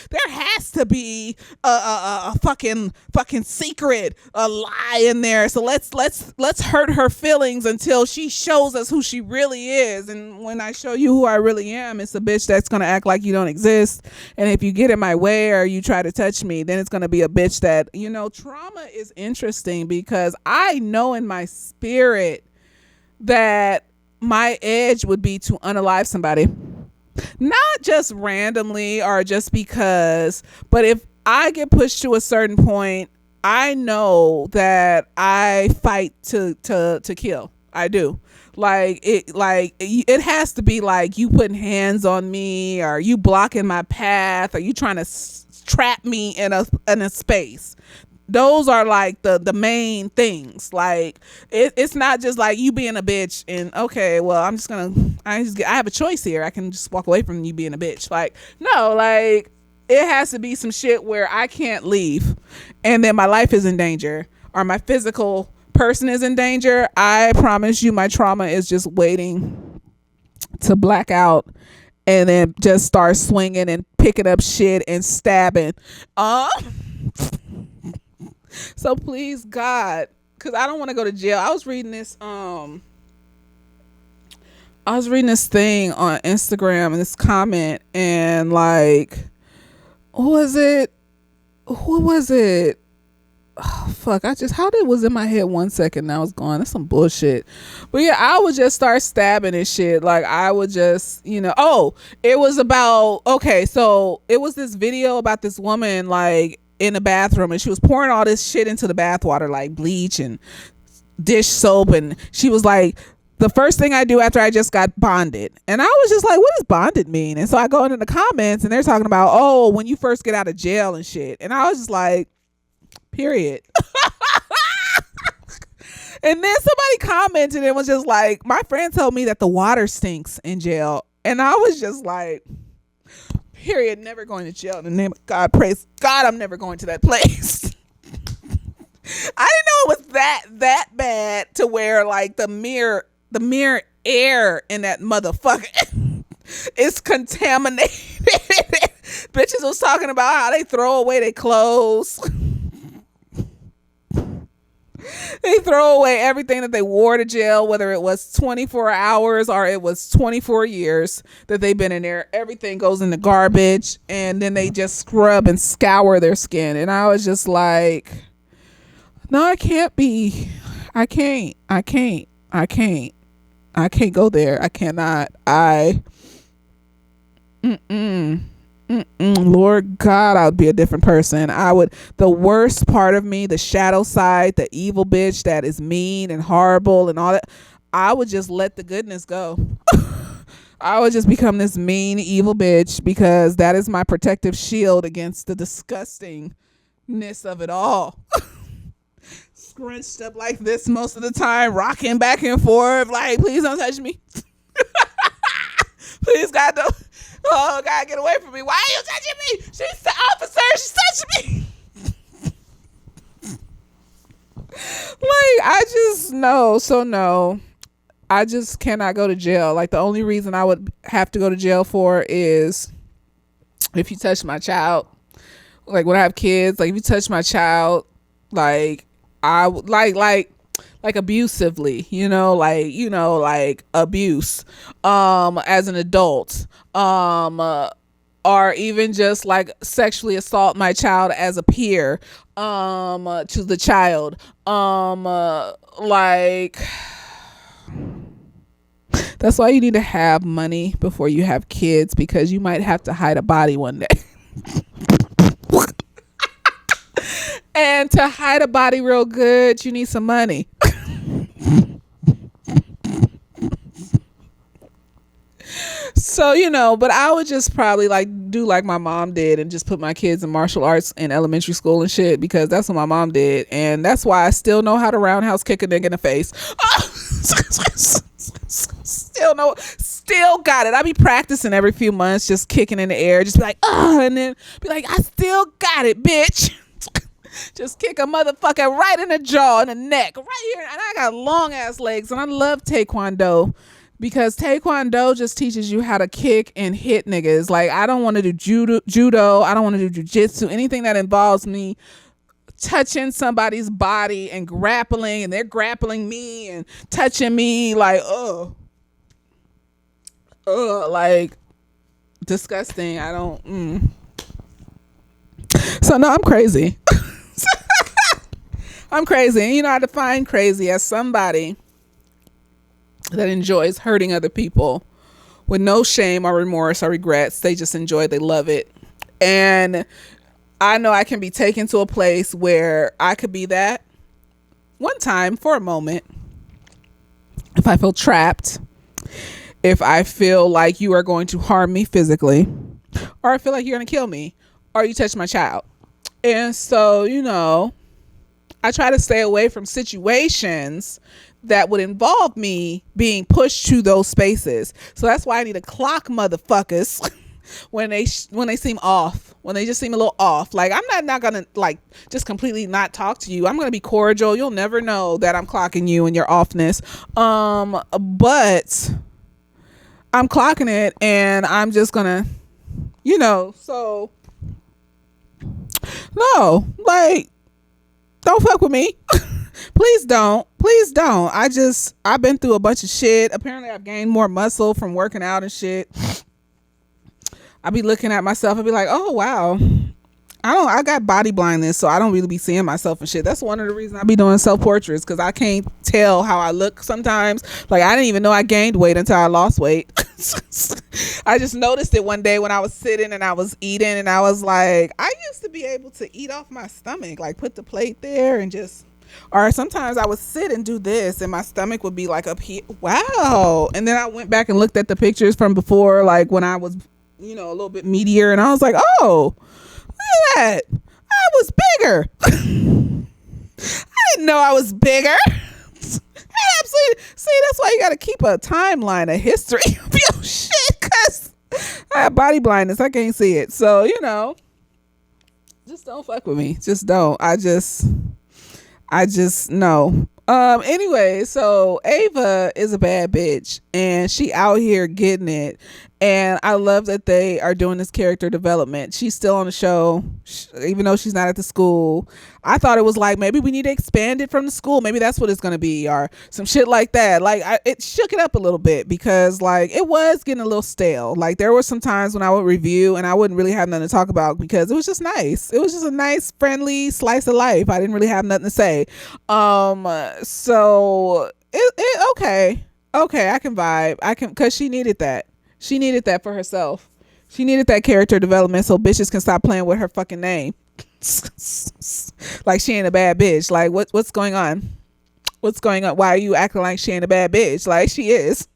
a fucking secret, a lie in there. So let's hurt her feelings until she shows us who she really is. And when I show you who I really am, it's a bitch that's gonna act like you don't exist. And if you get in my way or you try to touch me, then it's going to be a bitch that, trauma is interesting because I know in my spirit that my edge would be to unalive somebody. Not just randomly or just because, but if I get pushed to a certain point, I know that I fight to kill. I do. It has to be like you putting hands on me or you blocking my path or you trying to trap me in a space. Those are like the main things. Like it's not just like you being a bitch and okay, well I have a choice here. I can just walk away from you being a bitch. Like no, like it has to be some shit where I can't leave and then my life is in danger or my physical person is in danger. I promise you my trauma is just waiting to black out and then just start swinging and picking up shit and stabbing. So please God, because I don't want to go to jail. I was reading this thing on Instagram and this comment and like who was it? Oh, fuck, how did it was in my head 1 second, now it's gone. That's some bullshit. But yeah, I would just start stabbing and shit. Like I would just, it was about, okay, so it was this video about this woman like in the bathroom and she was pouring all this shit into the bathwater like bleach and dish soap and she was like, the first thing I do after I just got bonded. And I was just like, what does bonded mean? And so I go into the comments and they're talking about, oh, when you first get out of jail and shit. And I was just like, period. And then somebody commented and was just like, my friend told me that the water stinks in jail. And I was just like, period, never going to jail. In the name of God, praise God, I'm never going to that place. I didn't know it was that bad to where like the mere air in that motherfucker is contaminated. Bitches was talking about how they throw away their clothes. They throw away everything that they wore to jail, whether it was 24 hours or it was 24 years that they've been in there. Everything goes in the garbage and then they just scrub and scour their skin. And I was just like, no, I can't go there. I cannot. Lord God, I would be a different person. The worst part of me, the shadow side, the evil bitch that is mean and horrible and all that, I would just let the goodness go. I would just become this mean, evil bitch because that is my protective shield against the disgustingness of it all. Scrunched up like this most of the time, rocking back and forth, like, please don't touch me. Please, God, don't. Oh, God, get away from me. Why are you touching me? She's the officer. She's touching me. Like, I just, no. So, no. I just cannot go to jail. Like, the only reason I would have to go to jail for is if you touch my child. Like, when I have kids, like, if you touch my child, like, I would, like abusively, like abuse, as an adult, or even just like sexually assault my child as a peer, to the child, like, that's why you need to have money before you have kids, because you might have to hide a body one day. And to hide a body real good, you need some money. So, but I would just probably like do like my mom did and just put my kids in martial arts in elementary school and shit, because that's what my mom did. And that's why I still know how to roundhouse kick a nigga in the face. Still got it. I be practicing every few months, just kicking in the air, just be like, oh, and then be like, I still got it, bitch. Just kick a motherfucker right in the jaw and the neck, right here. And I got long ass legs, and I love Taekwondo because Taekwondo just teaches you how to kick and hit niggas. Like, I don't want to do judo. I don't want to do jujitsu. Anything that involves me touching somebody's body and grappling, and they're grappling me and touching me, like, like, disgusting. I don't. So no, I'm crazy. I'm crazy. And I define crazy as somebody that enjoys hurting other people with no shame or remorse or regrets. They just enjoy it. They love it. And I know I can be taken to a place where I could be that one time for a moment. If I feel trapped, if I feel like you are going to harm me physically, or I feel like you're going to kill me, or you touch my child. And so, I try to stay away from situations that would involve me being pushed to those spaces. So that's why I need to clock motherfuckers when they seem off, when they just seem a little off. Like, I'm not gonna like just completely not talk to you. I'm gonna be cordial. You'll never know that I'm clocking you and your offness. But I'm clocking it, and I'm just gonna, so no, like, don't fuck with me. Please don't. I've been through a bunch of shit. Apparently I've gained more muscle from working out and shit. I be looking at myself and be like, oh wow, I got body blindness, so I don't really be seeing myself and shit. That's one of the reasons I be doing self-portraits, because I can't tell how I look sometimes. Like, I didn't even know I gained weight until I lost weight. I just noticed it one day when I was sitting and I was eating, and I was like, I used to be able to eat off my stomach, like put the plate there and just, or sometimes I would sit and do this and my stomach would be like up here. Wow. And then I went back and looked at the pictures from before, like when I was, a little bit meatier, and I was like, oh, look at that, I was bigger. I didn't know I was bigger. Absolutely. See, that's why you got to keep a timeline, a history of your shit, because I have body blindness. I can't see it. So, just don't fuck with me. Just don't. I just no. Anyway, so Ava is a bad bitch, and she out here getting it. And I love that they are doing this character development. She's still on the show, even though she's not at the school. I thought it was like, maybe we need to expand it from the school. Maybe that's what it's going to be, or some shit like that. Like, it shook it up a little bit, because like it was getting a little stale. Like, there were some times when I would review and I wouldn't really have nothing to talk about, because it was just nice. It was just a nice, friendly slice of life. I didn't really have nothing to say. So okay, I can vibe. Because she needed that. She needed that for herself. She needed that character development so bitches can stop playing with her fucking name. Like, she ain't a bad bitch. Like, what's going on? What's going on? Why are you acting like she ain't a bad bitch? Like, she is.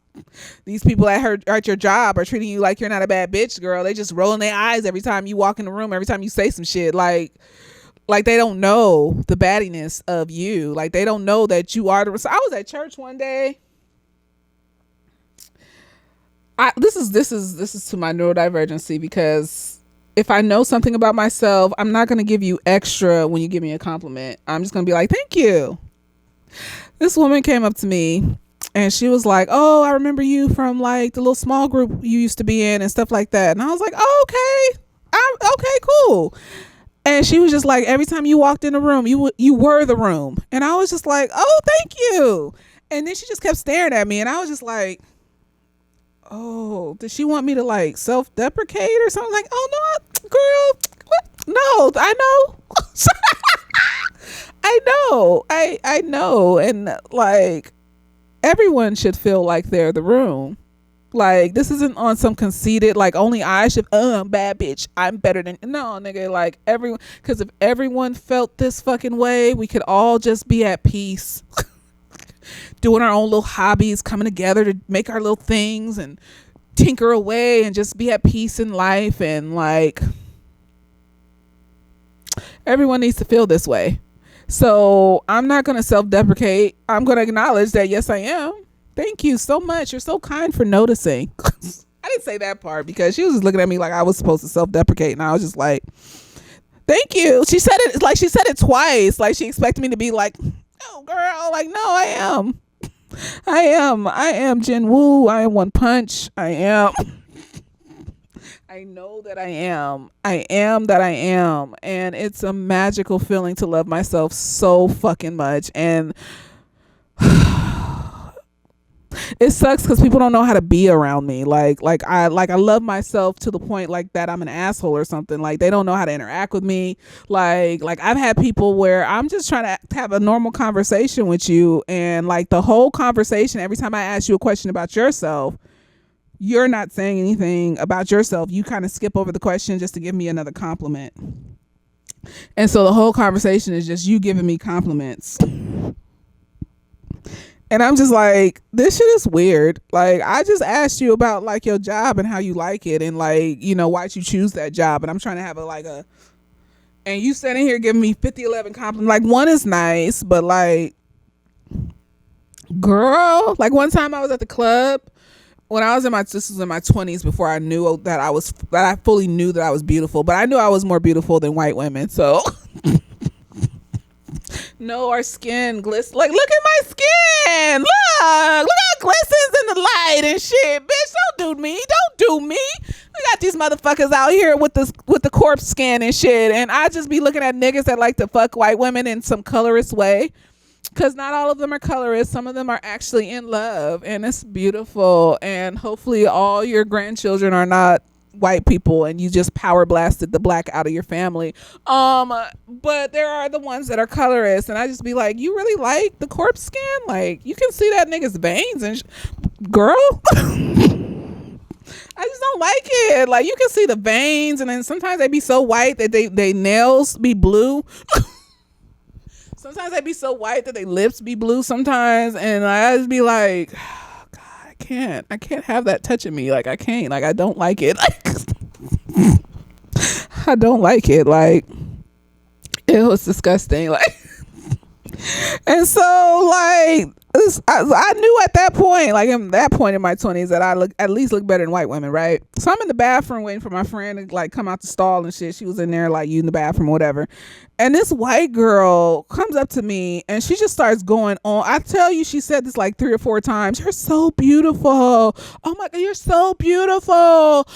These people at your job are treating you like you're not a bad bitch, girl. They just rolling their eyes every time you walk in the room, every time you say some shit. Like they don't know the baddiness of you. Like, they don't know that you are the. I was at church one day. This is to my neurodivergency, because if I know something about myself, I'm not going to give you extra when you give me a compliment. I'm just going to be like, thank you. This woman came up to me and she was like, oh, I remember you from like the little small group you used to be in and stuff like that. And I was like, oh, okay, cool. And she was just like, every time you walked in the room, you were the room. And I was just like, oh, thank you. And then she just kept staring at me, and I was just like, oh, did she want me to like self-deprecate or something? Like, oh no, girl, what? No, I know. I know. And like, everyone should feel like they're the room. Like, this isn't on some conceited, like, only I should, I'm bad bitch, I'm better than, no, nigga, like, everyone, because if everyone felt this fucking way, we could all just be at peace. Doing our own little hobbies, coming together to make our little things and tinker away and just be at peace in life. And like, everyone needs to feel this way. So I'm not going to self-deprecate. I'm going to acknowledge that, yes, I am. Thank you so much. You're so kind for noticing. I didn't say that part because she was just looking at me like I was supposed to self-deprecate, and I was just like, thank you. She said it like she said it twice. Like she expected me to be like, oh girl, like no, I am Jin Woo. I am One Punch. I know that I am. I am that I am. And it's a magical feeling to love myself so fucking much. And it sucks because people don't know how to be around me. I love myself to the point like that I'm an asshole or something. Like they don't know how to interact with me. Like I've had people where I'm just trying to have a normal conversation with you, and like the whole conversation, every time I ask you a question about yourself, you're not saying anything about yourself. You kind of skip over the question just to give me another compliment. And so the whole conversation is just you giving me compliments. And I'm just like, this shit is weird. Like, I just asked you about like your job and how you like it, and like, you know, why'd you choose that job? And I'm trying to have and you sitting here giving me 50-11 compliments. Like, one is nice, but like, girl, like one time I was at the club when I was this was in my 20s before I knew that I fully knew that I was beautiful, but I knew I was more beautiful than white women. So no, our skin glistens. Like, look at my skin. Look how it glistens in the light and shit. Bitch, don't do me. We got these motherfuckers out here with the corpse skin and shit, and I just be looking at niggas that like to fuck white women in some colorist way. Because not all of them are colorists. Some of them are actually in love, and it's beautiful. And hopefully all your grandchildren are not white people and you just power blasted the black out of your family. But there are the ones that are colorists, and I just be like, you really like the corpse skin? Like, you can see that nigga's veins and girl. I just don't like it. Like, you can see the veins, and then sometimes they be so white that they nails be blue. Sometimes they be so white that they lips be blue sometimes, and I just be like, oh, God, I can't have that touching me. Like, I can't. Like, I don't like it. I don't like it. Like, it was disgusting. Like, and so like I knew at that point, like in that point in my 20s, that I at least look better than white women, right? So I'm in the bathroom waiting for my friend to like come out the stall and shit. She was in there like, you in the bathroom or whatever, and this white girl comes up to me and she just starts going on. I tell you, she said this like 3 or 4 times. You're so beautiful. Oh my God, you're so beautiful.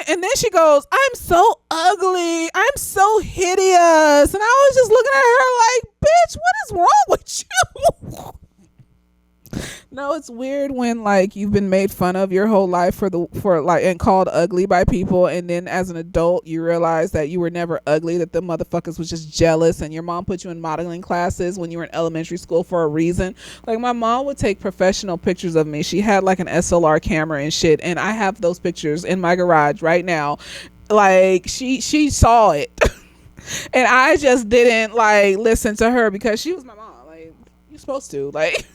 And then she goes, I'm so ugly. I'm so hideous. And I was just looking at her like, bitch, what is wrong with you? No, it's weird when like you've been made fun of your whole life for like and called ugly by people, and then as an adult you realize that you were never ugly, that the motherfuckers was just jealous, and your mom put you in modeling classes when you were in elementary school for a reason. Like, my mom would take professional pictures of me. She had like an SLR camera and shit, and I have those pictures in my garage right now. Like, she saw it. And I just didn't like listen to her because she was my mom. Like, you're supposed to, like,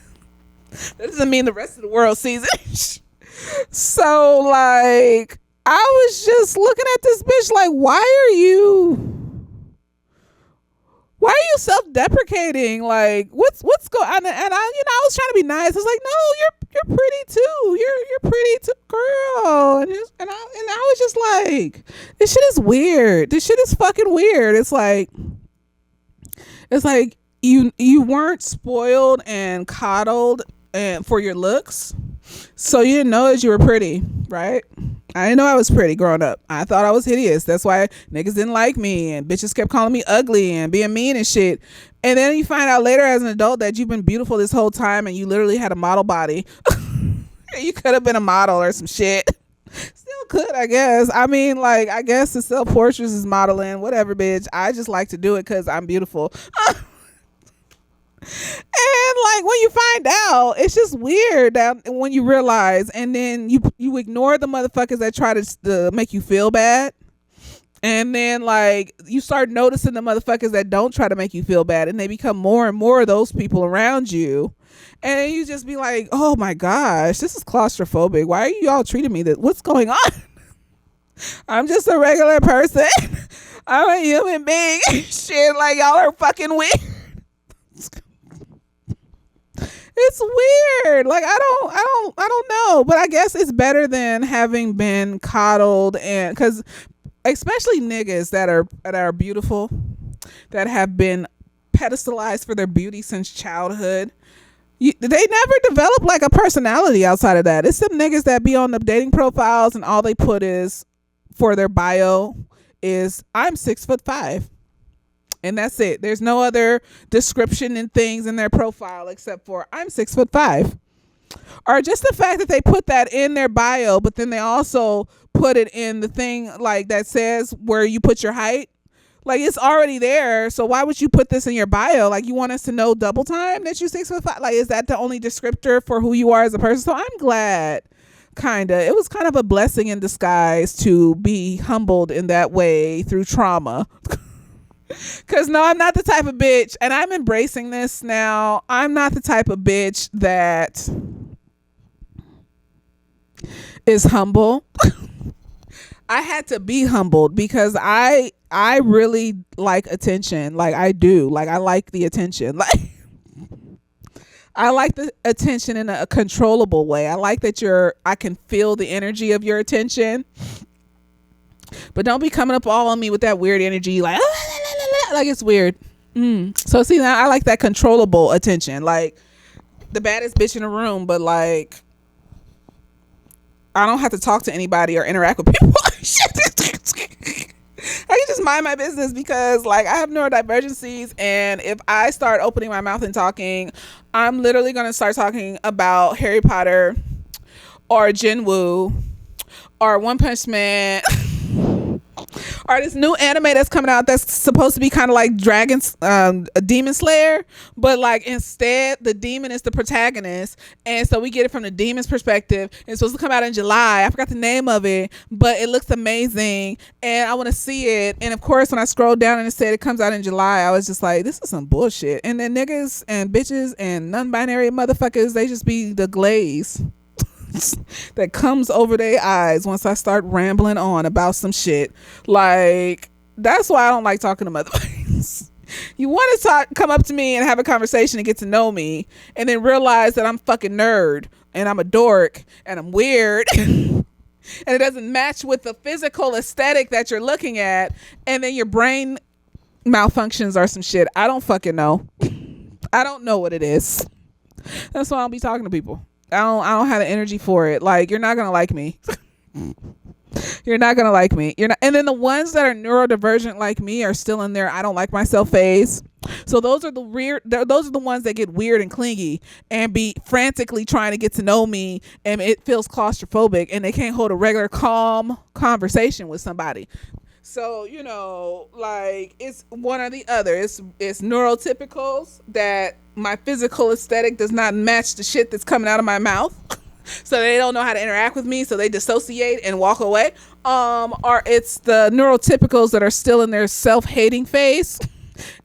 that doesn't mean the rest of the world sees it. So like, I was just looking at this bitch like, why are you self-deprecating? Like, what's going on? And I, I was trying to be nice. I was like, no, you're pretty too. You're pretty too, girl. And I was just like, this shit is weird. This shit is fucking weird. It's like you weren't spoiled and coddled and for your looks, so you didn't know that you were pretty, right? I didn't know I was pretty growing up. I thought I was hideous. That's why niggas didn't like me, and bitches kept calling me ugly and being mean and shit. And then you find out later as an adult that you've been beautiful this whole time, and you literally had a model body. You could have been a model or some shit. Still could, I guess. I mean, like, I guess to sell portraits is modeling, whatever, bitch. I just like to do it because I'm beautiful. And like, when you find out, it's just weird that when you realize, and then you ignore the motherfuckers that try to make you feel bad, and then like you start noticing the motherfuckers that don't try to make you feel bad, and they become more and more of those people around you, and you just be like, oh my gosh, this is claustrophobic. Why are you all treating me this? What's going on? I'm just a regular person. I'm a human being. Shit, like, y'all are fucking weird. It's weird. Like I don't know, but I guess it's better than having been coddled, and cuz especially niggas that are beautiful, that have been pedestalized for their beauty since childhood. They never develop like a personality outside of that. It's some niggas that be on the dating profiles and all they put is for their bio is I'm 6'5", and that's it. There's no other description and things in their profile except for I'm 6'5", or just the fact that they put that in their bio, but then they also put it in the thing like that says where you put your height. Like it's already there, so why would you put this in your bio? Like you want us to know double time that you're 6'5"? Like is that the only descriptor for who you are as a person? So I'm glad. Kinda. It was kind of a blessing in disguise to be humbled in that way through trauma. Cause no, I'm not the type of bitch, and I'm embracing this now. I'm not the type of bitch that is humble. I had to be humbled because I really like attention. Like I do. Like I like the attention. Like I like the attention in a controllable way. I like that I can feel the energy of your attention. But don't be coming up all on me with that weird energy like like it's weird. So see, now I like that controllable attention. Like the baddest bitch in the room, but like I don't have to talk to anybody or interact with people. I can just mind my business because like I have neurodivergencies, and if I start opening my mouth and talking, I'm literally going to start talking about Harry Potter or Jinwoo or One Punch Man or this new anime that's coming out that's supposed to be kind of like dragons, a demon slayer, but like instead the demon is the protagonist, and so we get it from the demon's perspective. It's supposed to come out in July. I forgot the name of it, but it looks amazing and I want to see it. And of course when I scrolled down and it said it comes out in July, I was just like, this is some bullshit. And then niggas and bitches and non-binary motherfuckers, they just be the glaze that comes over their eyes once I start rambling on about some shit. Like that's why I don't like talking to motherfuckers. You want to come up to me and have a conversation and get to know me, and then realize that I'm fucking nerd and I'm a dork and I'm weird and it doesn't match with the physical aesthetic that you're looking at, and then your brain malfunctions or some shit. I don't fucking know. I don't know what it is. That's why I don't be talking to people. I don't have the energy for it. Like you're not gonna like me. You're not gonna like me. You're not. And then the ones that are neurodivergent like me are still in there I don't like myself phase. So those are the ones that get weird and clingy and be frantically trying to get to know me, and it feels claustrophobic and they can't hold a regular calm conversation with somebody. So, you know, like it's one or the other. It's neurotypicals that my physical aesthetic does not match the shit that's coming out of my mouth. So they don't know how to interact with me, so they dissociate and walk away. Or it's the neurotypicals that are still in their self-hating phase.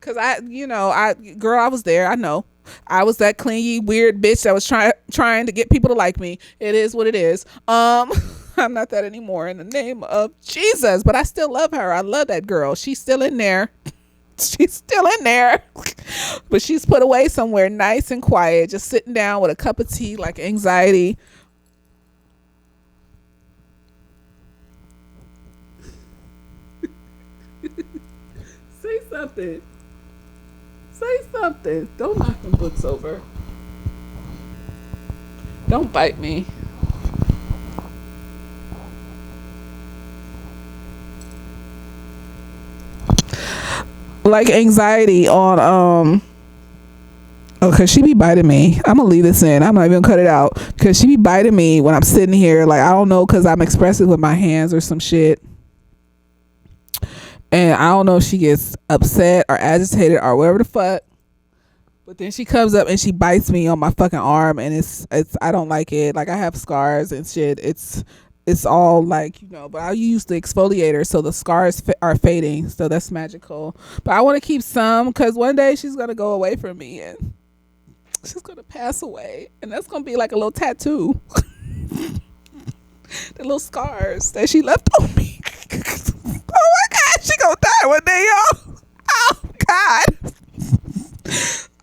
Cause I was there. I know. I was that clingy, weird bitch that was trying to get people to like me. It is what it is. I'm not that anymore in the name of Jesus, but I still love her. I love that girl. She's still in there. She's still in there, but she's put away somewhere nice and quiet, just sitting down with a cup of tea, like anxiety. Say something. Say something. Don't knock them books over. Don't bite me. Like anxiety on cause she be biting me. I'm gonna leave this in. I'm not even gonna cut it out because she be biting me when I'm sitting here. Like I don't know, cause I'm expressive with my hands or some shit, and I don't know if she gets upset or agitated or whatever the fuck. But then she comes up and she bites me on my fucking arm, and it's I don't like it. Like I have scars and shit. It's all like, you know, but I use the exfoliator so the scars are fading, so that's magical. But I want to keep some because one day she's gonna go away from me and she's gonna pass away, and that's gonna be like a little tattoo. The little scars that she left on me. Oh my God, she gonna die one day, y'all. Oh God.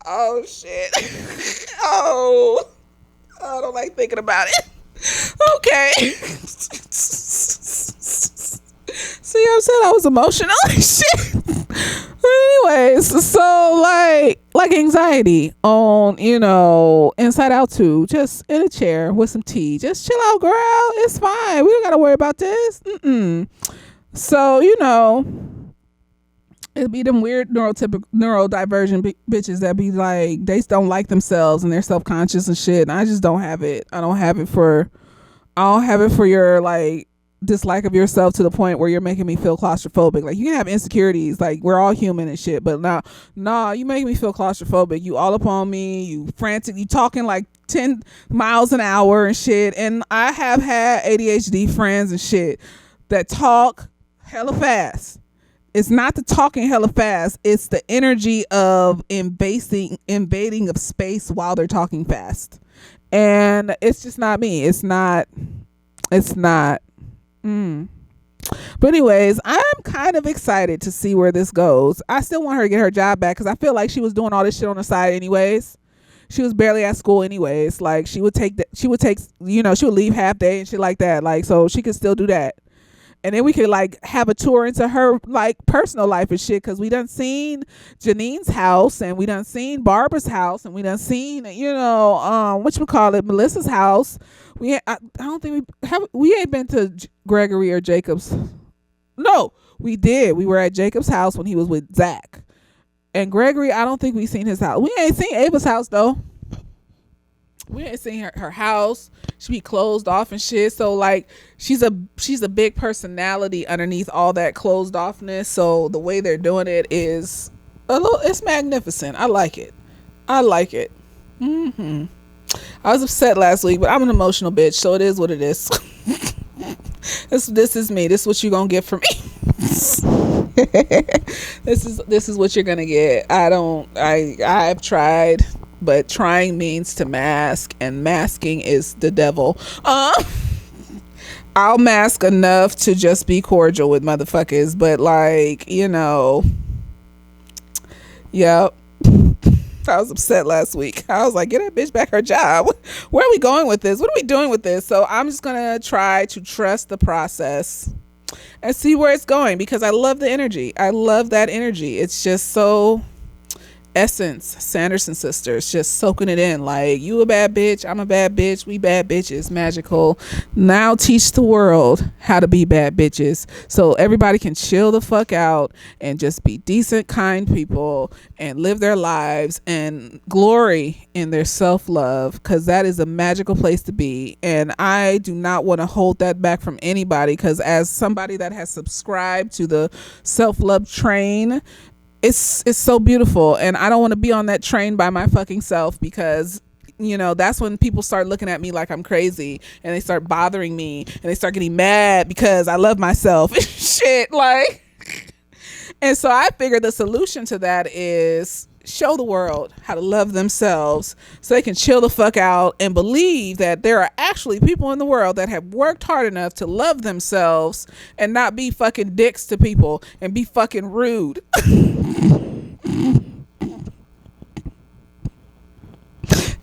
Oh shit. Oh, I don't like thinking about it. Okay. See, I said I was emotional and shit. Anyways, so like anxiety on, Inside Out 2, just in a chair with some tea. Just chill out, girl. It's fine. We don't gotta worry about this. So, it'd be them weird neurodivergent bitches that be like, they don't like themselves and they're self-conscious and shit. And I just don't have it. I don't have it for your like dislike of yourself to the point where you're making me feel claustrophobic. Like, you can have insecurities, like we're all human and shit, but nah, you make me feel claustrophobic. You all up on me, you frantic, you talking like 10 miles an hour and shit. And I have had ADHD friends and shit that talk hella fast. It's not the talking hella fast, it's the energy of invading of space while they're talking fast. And it's just not me. It's not. But anyways, I'm kind of excited to see where this goes. I still want her to get her job back because I feel like she was doing all this shit on the side anyways. She was barely at school anyways. Like, she would leave half day and shit like that. Like, so she could still do that. And then we could like have a tour into her like personal life and shit, because we done seen Janine's house and we done seen Barbara's house and we done seen Melissa's house. I don't think we ain't been to Gregory or Jacob's. No, we did. We were at Jacob's house when he was with Zach. And Gregory, I don't think we seen his house. We ain't seen Ava's house though. We ain't seen her house. She be closed off and shit. So like, she's a big personality underneath all that closed offness. So the way they're doing it is it's magnificent. I like it. I was upset last week, but I'm an emotional bitch, so it is what it is. This is me. This is what you're gonna get from me. This is what you're gonna get. I've tried, but trying means to mask, and masking is the devil. I'll mask enough to just be cordial with motherfuckers, but like, yep. I was upset last week. I was like, get that bitch back her job. Where are we going with this? What are we doing with this? So I'm just gonna try to trust the process and see where it's going, because I love the energy. I love that energy. It's just so essence, Sanderson sisters, just soaking it in. Like, you a bad bitch, I'm a bad bitch, we bad bitches, magical. Now teach the world how to be bad bitches, so everybody can chill the fuck out and just be decent, kind people and live their lives and glory in their self-love, because that is a magical place to be. And I do not want to hold that back from anybody, because as somebody that has subscribed to the self-love train, it's so beautiful, and I don't want to be on that train by my fucking self, because that's when people start looking at me like I'm crazy, and they start bothering me, and they start getting mad because I love myself and shit, like. And so I figure the solution to that is show the world how to love themselves, so they can chill the fuck out and believe that there are actually people in the world that have worked hard enough to love themselves and not be fucking dicks to people and be fucking rude.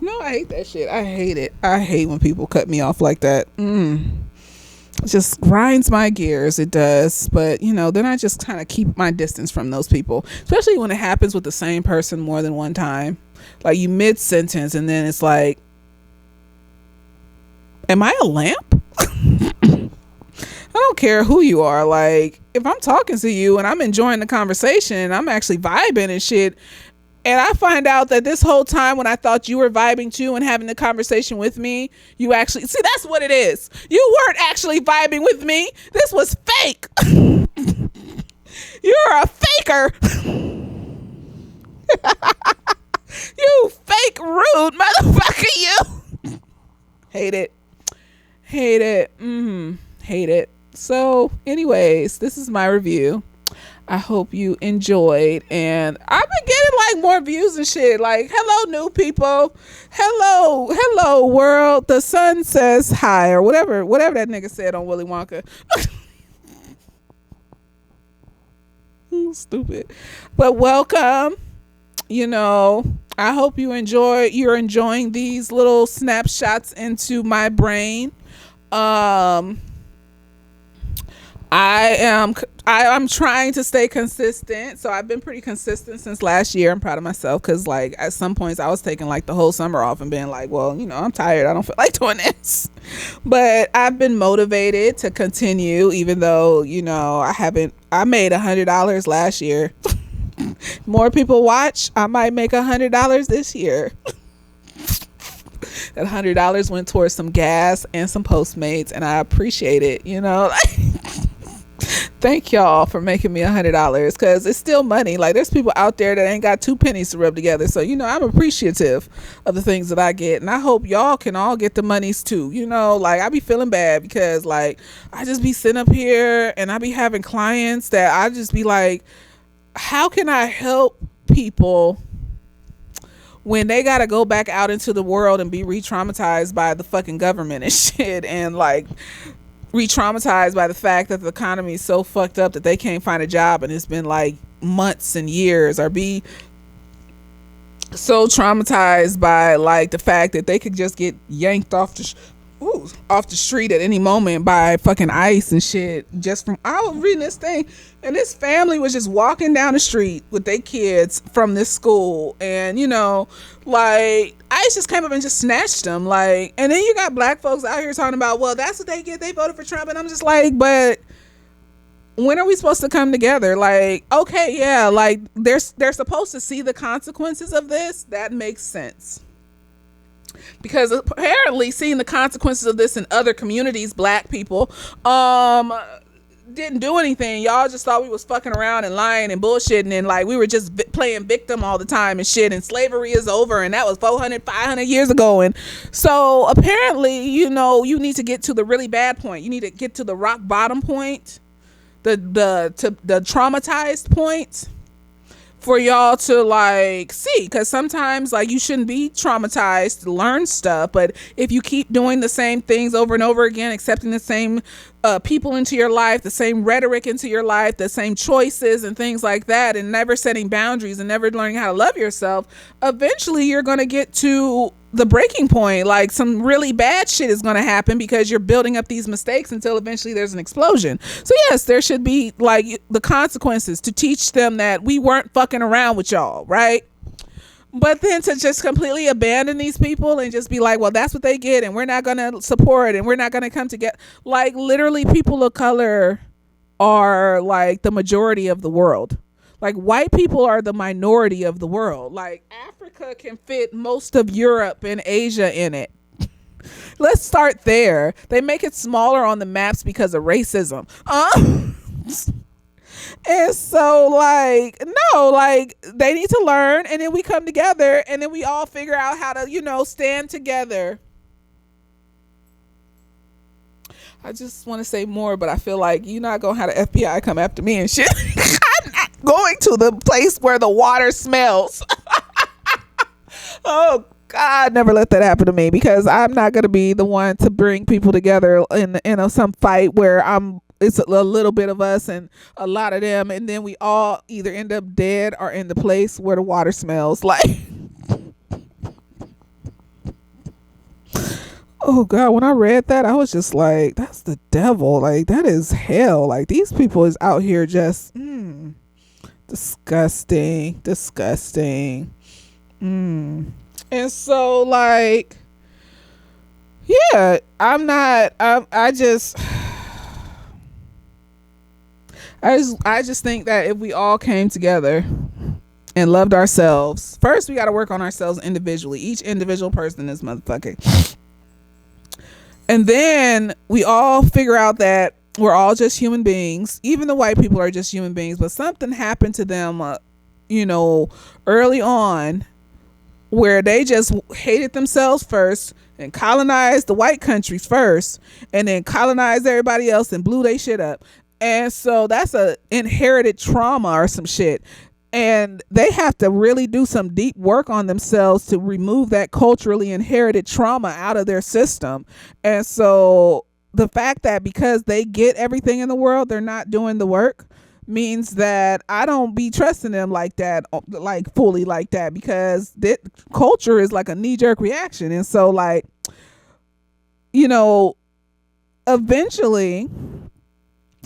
No, I hate that shit. I hate it. I hate when people cut me off like that. It just grinds my gears. It does. But then I just kind of keep my distance from those people, especially when it happens with the same person more than one time. Like, you mid-sentence and then it's like, am I a lamp? I don't care who you are. Like, if I'm talking to you and I'm enjoying the conversation, I'm actually vibing and shit, and I find out that this whole time when I thought you were vibing too and having the conversation with me, you actually, see, that's what it is. You weren't actually vibing with me. This was fake. You're a faker. You fake rude motherfucker, you. Hate it. Hate it. So anyways, this is my review. I hope you enjoyed, and I've been getting like more views and shit. Like, hello new people, hello world. The sun says hi, or whatever that nigga said on Willy Wonka. Stupid, but welcome. I hope you're enjoying these little snapshots into my brain. Um I'm trying to stay consistent. So I've been pretty consistent since last year. I'm proud of myself because like at some points I was taking like the whole summer off and being like, well, I'm tired. I don't feel like doing this. But I've been motivated to continue even though, I made $100 last year. More people watch, I might make $100 this year. That $100 went towards some gas and some Postmates, and I appreciate it. Thank y'all for making me $100 because it's still money. Like there's people out there that ain't got 2 pennies to rub together. So I'm appreciative of the things that I get, and I hope y'all can all get the monies too. Like I be feeling bad because like I just be sitting up here and I be having clients that I just be like, how can I help people when they got to go back out into the world and be re-traumatized by the fucking government and shit, and like re-traumatized by the fact that the economy is so fucked up that they can't find a job and it's been like months and years, or be so traumatized by like the fact that they could just get yanked off the street at any moment by fucking ICE and shit. I was reading this thing and this family was just walking down the street with their kids from this school, and like ICE just came up and just snatched them. Like, and then you got black folks out here talking about, well, that's what they get, they voted for Trump. And I'm just like, but when are we supposed to come together? Like, okay, yeah, like they're supposed to see the consequences of this. That makes sense. Because apparently seeing the consequences of this in other communities, black people, didn't do anything. Y'all just thought we was fucking around and lying and bullshitting, and like we were just playing victim all the time and shit, and slavery is over and that was 400, 500 years ago. And so apparently, you need to get to the really bad point. You need to get to the rock bottom point, the traumatized point, for y'all to like see, because sometimes like you shouldn't be traumatized to learn stuff, but if you keep doing the same things over and over again, accepting the same people into your life, the same rhetoric into your life, the same choices and things like that, and never setting boundaries and never learning how to love yourself, eventually you're going to get to the breaking point. Like some really bad shit is going to happen because you're building up these mistakes until eventually there's an explosion. So yes, there should be like the consequences to teach them that we weren't fucking around with y'all, right? But then to just completely abandon these people and just be like, well, that's what they get and we're not going to support and we're not going to come together. Like literally people of color are like the majority of the world. Like white people are the minority of the world. Like Africa can fit most of Europe and Asia in it. Let's start there. They make it smaller on the maps because of racism. And so like, no, like they need to learn, and then we come together and then we all figure out how to, stand together. I just want to say more, but I feel like you're not going to have the FBI come after me and shit. I'm not going to the place where the water smells. Oh God, never let that happen to me, because I'm not going to be the one to bring people together in some fight where it's a little bit of us and a lot of them, and then we all either end up dead or in the place where the water smells. Like, oh God, when I read that, I was just like, that's the devil. Like, that is hell. Like, these people is out here just disgusting. And so like, yeah, I just think that if we all came together and loved ourselves, first we got to work on ourselves individually, each individual person in this motherfucker, and then we all figure out that we're all just human beings. Even the white people are just human beings, but something happened to them early on where they just hated themselves first and colonized the white countries first and then colonized everybody else and blew their shit up. And so that's a inherited trauma or some shit. And they have to really do some deep work on themselves to remove that culturally inherited trauma out of their system. And so the fact that because they get everything in the world, they're not doing the work means that I don't be trusting them like that, like fully like that, because that culture is like a knee-jerk reaction. And so like, you know, eventually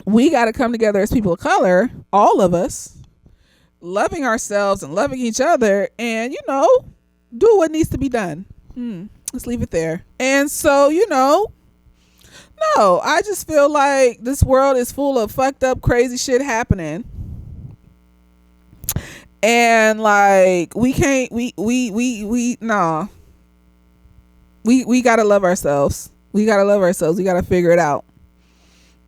we got to come together as people of color, all of us, loving ourselves and loving each other, and, you know, do what needs to be done. Let's leave it there. And so, you know, no, I just feel like this world is full of fucked up, crazy shit happening. And like, we can't, nah. We gotta love ourselves. We gotta love ourselves. We gotta figure it out.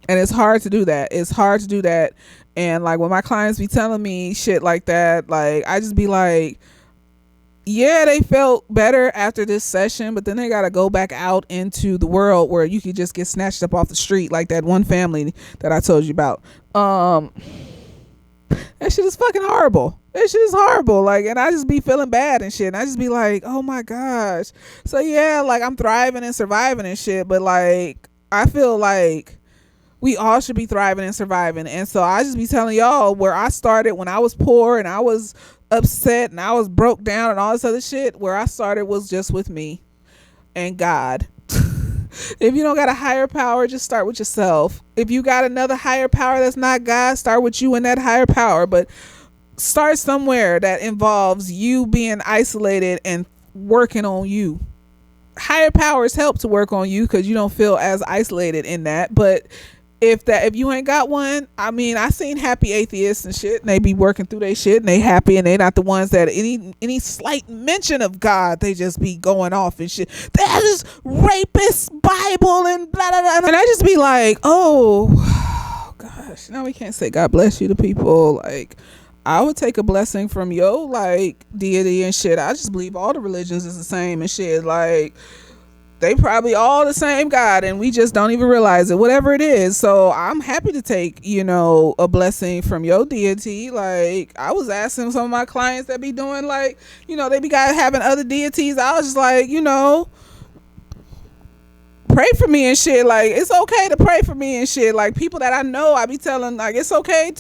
And it's hard to do that. It's hard to do that. And like, when my clients be telling me shit like that, like, I just be like, yeah, they felt better after this session, but then they got to go back out into the world where you could just get snatched up off the street, like that one family that I told you about. That shit is fucking horrible. That shit is horrible. Like, and I just be feeling bad and shit. And I just be like, oh my gosh. So yeah, like, I'm thriving and surviving and shit, but like, I feel like we all should be thriving and surviving. And so I just be telling y'all where I started when I was poor and I was upset and I was broke down and all this other shit. Where I started was just with me and God. If you don't got a higher power, just start with yourself. If you got another higher power that's not God, start with you and that higher power. But start somewhere that involves you being isolated and working on you. Higher powers help to work on you because you don't feel as isolated in that. But if you ain't got one, I mean, I seen happy atheists and shit, and they be working through their shit and they happy, and they not the ones that any slight mention of God, they just be going off and shit. That is rapist Bible and blah blah blah. And I just be like, oh gosh, now we can't say God bless you to people. Like, I would take a blessing from your like deity and shit. I just believe all the religions is the same and shit. Like, they probably all the same God and we just don't even realize it, whatever it is. So I'm happy to take, you know, a blessing from your deity. Like, I was asking some of my clients that be doing, like, you know, they be having other deities. I was just like, you know, pray for me and shit. Like, it's okay to pray for me and shit. Like, people that I know, I be telling, like, it's okay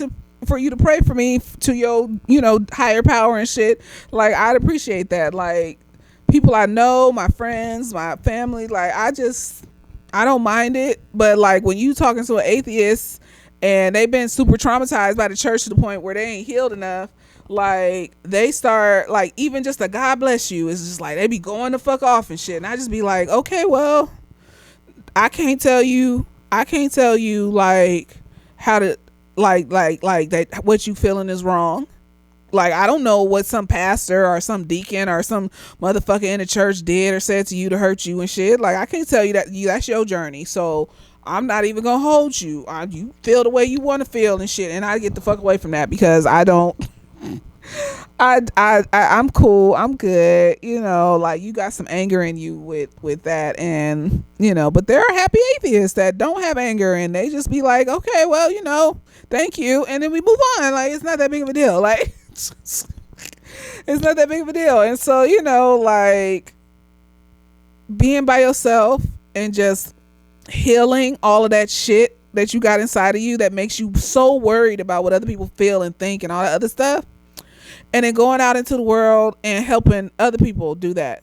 for you to pray for me to your, you know, higher power and shit. Like, I'd appreciate that. Like, people I know, my friends, my family, like, I don't mind it. But like, when you talking to an atheist and they've been super traumatized by the church to the point where they ain't healed enough, like, they start, like, even just a God bless you is just like, they be going the fuck off and shit. And I just be like, okay, well, I can't tell you like how to like that what you feeling is wrong. Like, I don't know what some pastor or some deacon or some motherfucker in the church did or said to you to hurt you and shit. Like, I can't tell you that. That's your journey. So I'm not even gonna hold you. You feel the way you want to feel and shit, and I get the fuck away from that because I don't. I'm cool. I'm good. You know, like, you got some anger in you with that, and you know, but there are happy atheists that don't have anger and they just be like, okay, well, you know, thank you, and then we move on. Like, it's not that big of a deal. Like, it's not that big of a deal. And so, you know, like, being by yourself and just healing all of that shit that you got inside of you that makes you so worried about what other people feel and think and all that other stuff, and then going out into the world and helping other people do that.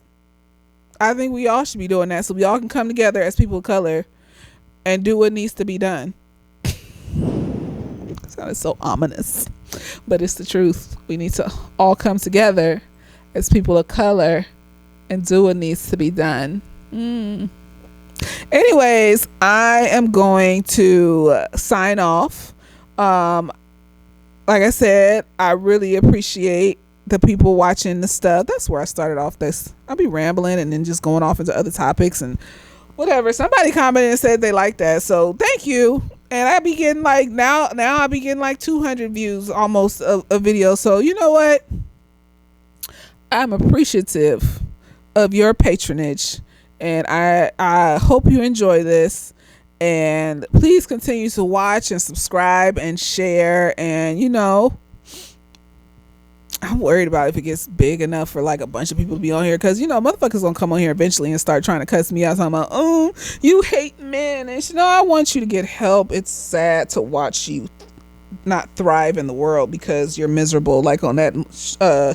I think we all should be doing that so we all can come together as people of color and do what needs to be done. It sounded so ominous, but it's the truth. We need to all come together as people of color and do what needs to be done. Anyways, I am going to sign off. Like I said, I really appreciate the people watching the stuff. That's where I started off this. I'll be rambling and then just going off into other topics and whatever. Somebody commented and said they like that, so thank you. And I be getting like now I be getting like 200 views almost a video. So you know what? I'm appreciative of your patronage, and I hope you enjoy this. And please continue to watch and subscribe and share. And you know, I'm worried about if it gets big enough for like a bunch of people to be on here, because you know, motherfuckers gonna come on here eventually and start trying to cuss me out, talking about, oh, you hate men and shit. No, I want you to get help. It's sad to watch you not thrive in the world because you're miserable, like on that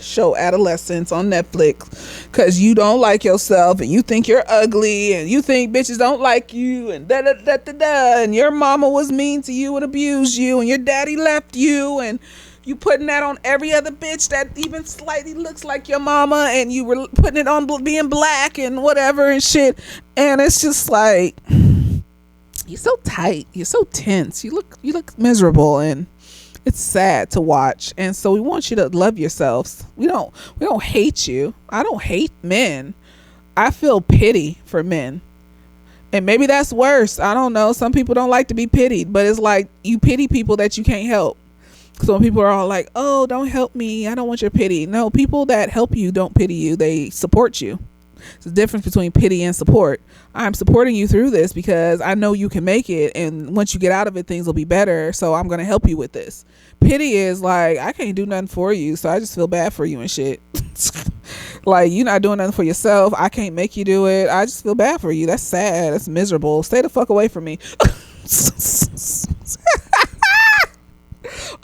show Adolescence on Netflix, because you don't like yourself and you think you're ugly and you think bitches don't like you and da da da da da, and your mama was mean to you and abused you and your daddy left you, and you putting that on every other bitch that even slightly looks like your mama, and you were putting it on being black and whatever and shit. And it's just like, you're so tight, you're so tense, you look miserable, and it's sad to watch. And so we want you to love yourselves. We don't hate you. I don't hate men. I feel pity for men. And maybe that's worse. I don't know. Some people don't like to be pitied, but it's like you pity people that you can't help. So when people are all like, oh, don't help me, I don't want your pity. No, people that help you don't pity you, they support you. It's the difference between pity and support. I'm supporting you through this because I know you can make it, and once you get out of it, things will be better, so I'm going to help you with this. Pity is like, I can't do nothing for you, so I just feel bad for you and shit. Like, you're not doing nothing for yourself, I can't make you do it, I just feel bad for you. That's sad, that's miserable. Stay the fuck away from me.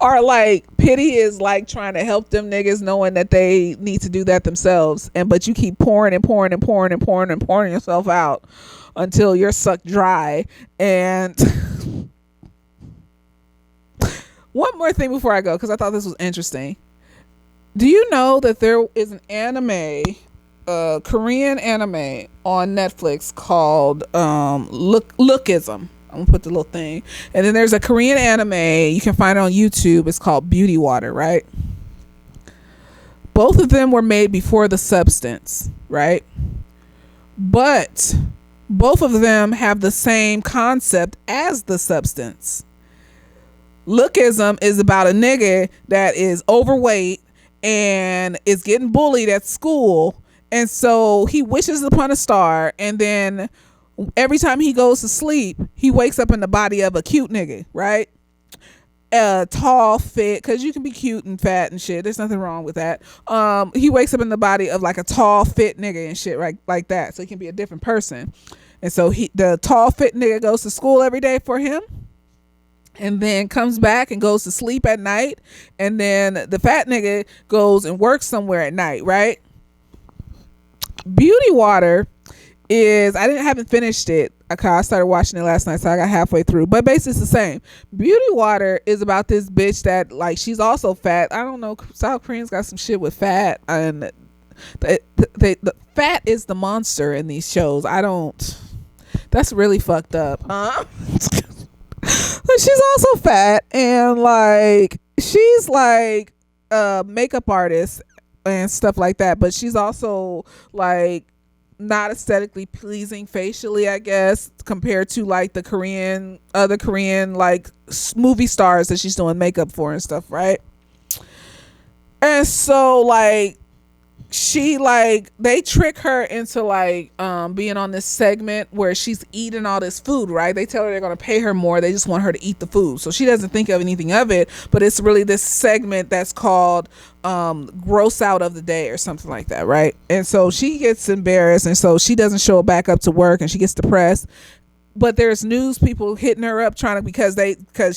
Or like, pity is like trying to help them niggas knowing that they need to do that themselves, but you keep pouring and pouring and pouring and pouring and pouring yourself out until you're sucked dry. And one more thing before I go, because I thought this was interesting. Do you know that there is an anime, Korean anime on Netflix called Lookism? I'm gonna put the little thing. And then there's a Korean anime you can find it on YouTube. It's called Beauty Water, right? Both of them were made before The Substance, right? But both of them have the same concept as The Substance. Lookism is about a nigga that is overweight and is getting bullied at school, and so he wishes upon a star, and then every time he goes to sleep, he wakes up in the body of a cute nigga, right? Tall, fit, because you can be cute and fat and shit. There's nothing wrong with that. He wakes up in the body of like a tall, fit nigga and shit, right? Like that. So he can be a different person. And so the tall, fit nigga goes to school every day for him, and then comes back and goes to sleep at night. And then the fat nigga goes and works somewhere at night, right? Beauty Water is, I haven't finished it. I started watching it last night, so I got halfway through, but basically it's the same. Beauty Water is about this bitch that, like, she's also fat. I don't know, South Koreans got some shit with fat, and the fat is the monster in these shows. That's really fucked up. But she's also fat, and like, she's like a makeup artist and stuff like that, but she's also like not aesthetically pleasing facially, I guess, compared to like the other Korean like movie stars that she's doing makeup for and stuff, right? And so like, she like, they trick her into like being on this segment where she's eating all this food, right? They tell her they're going to pay her more, they just want her to eat the food, so she doesn't think of anything of it. But it's really this segment that's called gross out of the day or something like that, right? And so she gets embarrassed, and so she doesn't show back up to work, and she gets depressed. But there's news people hitting her up trying to, because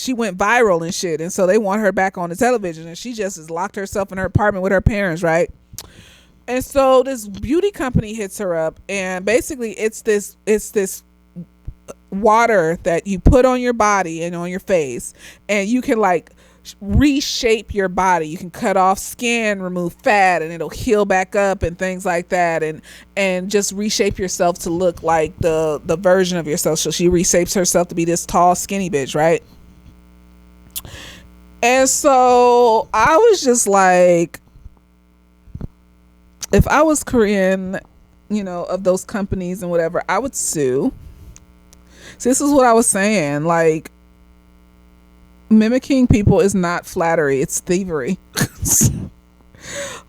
she went viral and shit, and so they want her back on the television, and she just has locked herself in her apartment with her parents, right? And so this beauty company hits her up, and basically it's this water that you put on your body and on your face, and you can like reshape your body. You can cut off skin, remove fat, and it'll heal back up and things like that, and just reshape yourself to look like the version of yourself. So she reshapes herself to be this tall, skinny bitch, right? And so I was just like, if I was Korean, of those companies and whatever, I would sue. So this is what I was saying. Like, mimicking people is not flattery, it's thievery.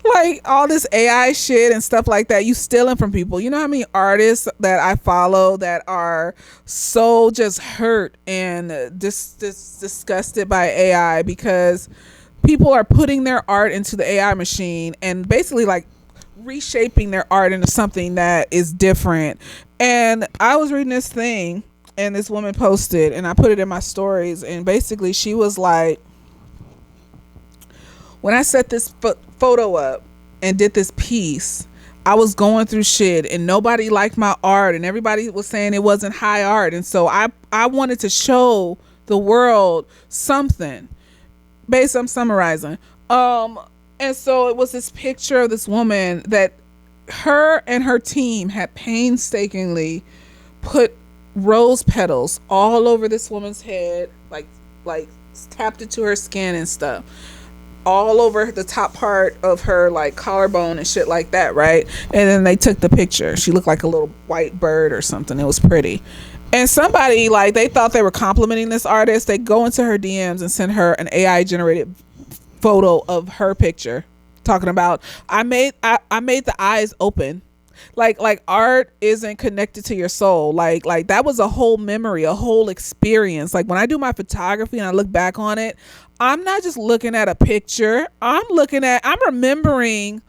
Like, all this AI shit and stuff like that, you stealing from people. You know how many artists that I follow that are so just hurt and disgusted by AI because people are putting their art into the AI machine and basically like reshaping their art into something that is different. And I was reading this thing, and this woman posted, and I put it in my stories, and basically she was like, when I set this photo up and did this piece, I was going through shit and nobody liked my art and everybody was saying it wasn't high art. And so I wanted to show the world something. Basically, I'm summarizing. And so it was this picture of this woman that her and her team had painstakingly put rose petals all over this woman's head, like tapped into her skin and stuff, all over the top part of her like collarbone and shit like that, right? And then they took the picture. She looked like a little white bird or something. It was pretty. And somebody, like, they thought they were complimenting this artist. They go into her DMs and send her an AI generated photo of her picture talking about, I made the eyes open. Like art isn't connected to your soul. Like that was a whole memory, a whole experience. Like when I do my photography and I look back on it, I'm not just looking at a picture. I'm remembering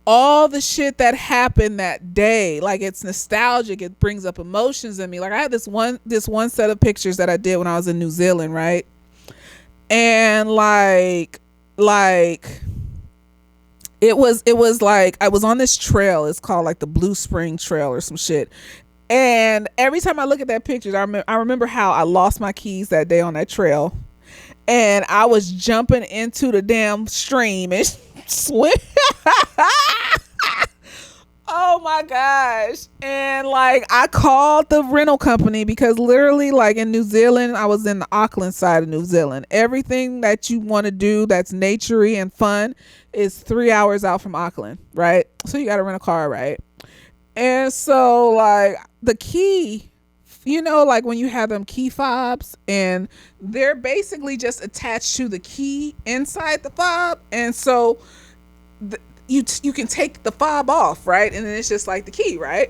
all the shit that happened that day. Like it's nostalgic. It brings up emotions in me. Like I had this one set of pictures that I did when I was in New Zealand, right? And like it was like I was on this trail. It's called like the Blue Spring Trail or some shit. And every time I look at that picture, I remember how I lost my keys that day on that trail. And I was jumping into the damn stream and swim. Oh my gosh. And like I called the rental company because literally like in New Zealand, I was in the Auckland side of New Zealand. Everything that you want to do that's naturey and fun is 3 hours out from Auckland, right? So you got to rent a car, right? And so like the key, you know, like when you have them key fobs and they're basically just attached to the key inside the fob. And so you can take the fob off, right? And then it's just like the key, right?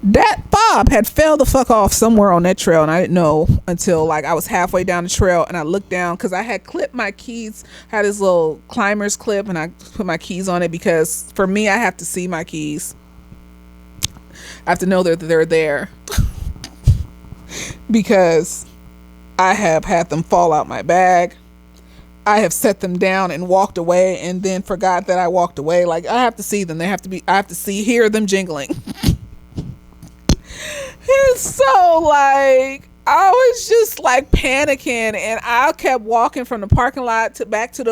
That fob had fell the fuck off somewhere on that trail, and I didn't know until like I was halfway down the trail and I looked down because I had clipped my keys, had this little climber's clip, and I put my keys on it because for me, I have to see my keys. I have to know that they're there because I have had them fall out my bag. I have set them down and walked away and then forgot that I walked away. Like I have to see them. I have to hear them jingling. And so like I was just like panicking and I kept walking from the parking lot back to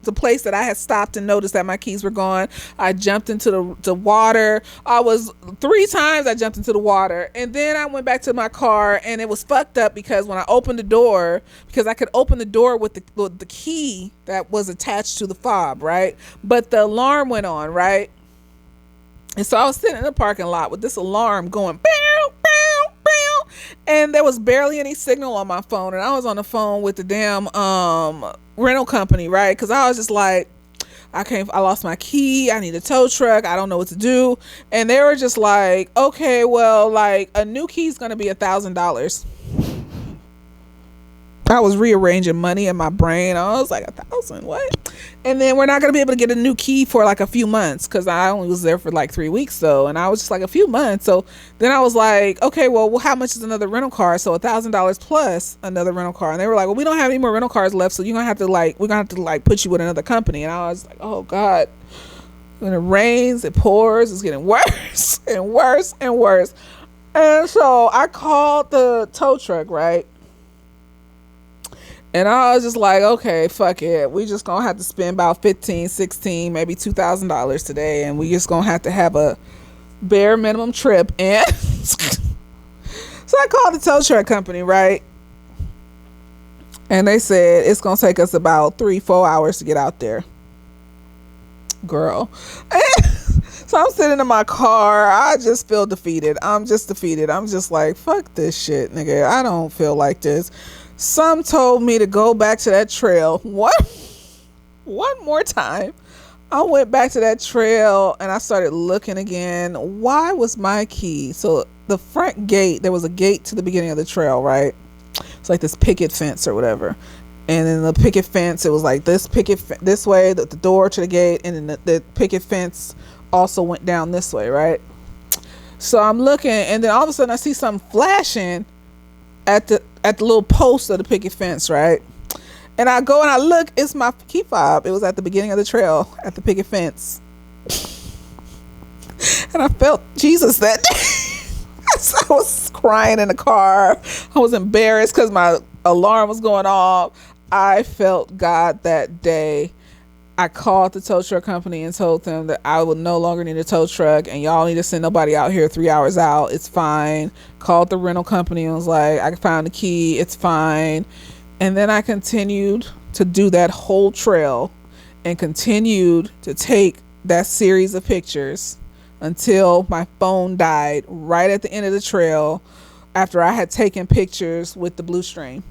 the place that I had stopped and noticed that my keys were gone. I jumped into the water. 3 times I jumped into the water, and then I went back to my car, and it was fucked up because when I opened the door, because I could open the door with the key that was attached to the fob, right? But the alarm went on, right? And so I was sitting in the parking lot with this alarm going, bow, bow, bow, and there was barely any signal on my phone, and I was on the phone with the damn rental company, right? Because I was just like, I lost my key, I need a tow truck, I don't know what to do. And they were just like, okay, well, like a new key is gonna be $1,000. I was rearranging money in my brain. I was like, 1,000, what? And then we're not gonna be able to get a new key for like a few months because I only was there for like 3 weeks though, and I was just like a few months. So then I was like, okay, well how much is another rental car? So $1,000 plus another rental car. And they were like, well, we don't have any more rental cars left, so we're gonna have to put you with another company. And I was like, oh God. When it rains, it pours, it's getting worse and worse and worse. And so I called the tow truck, right? And I was just like, okay, fuck it. We just gonna have to spend about $15, $16, maybe $2,000 today. And we just gonna have to have a bare minimum trip. And so I called the tow truck company, right? And they said it's gonna take us about 3-4 hours to get out there. Girl. So I'm sitting in my car. I just feel defeated. I'm just defeated. I'm just like, fuck this shit, nigga. I don't feel like this. Some told me to go back to that trail. One more time. I went back to that trail and I started looking again. Why was my key? So the front gate, there was a gate to the beginning of the trail, right? It's like this picket fence or whatever. And then the picket fence, it was like this this way, the door to the gate, and then the picket fence also went down this way, right? So I'm looking, and then all of a sudden I see something flashing at the little post of the picket fence, right? And I go and I look, it's my key fob. It was at the beginning of the trail at the picket fence. And I felt Jesus that day. So I was crying in the car. I was embarrassed because my alarm was going off. I felt God that day. I called the tow truck company and told them that I would no longer need a tow truck and y'all need to send nobody out here 3 hours out. It's fine. Called the rental company and was like, I found the key. It's fine. And then I continued to do that whole trail and continued to take that series of pictures until my phone died right at the end of the trail after I had taken pictures with the blue stream.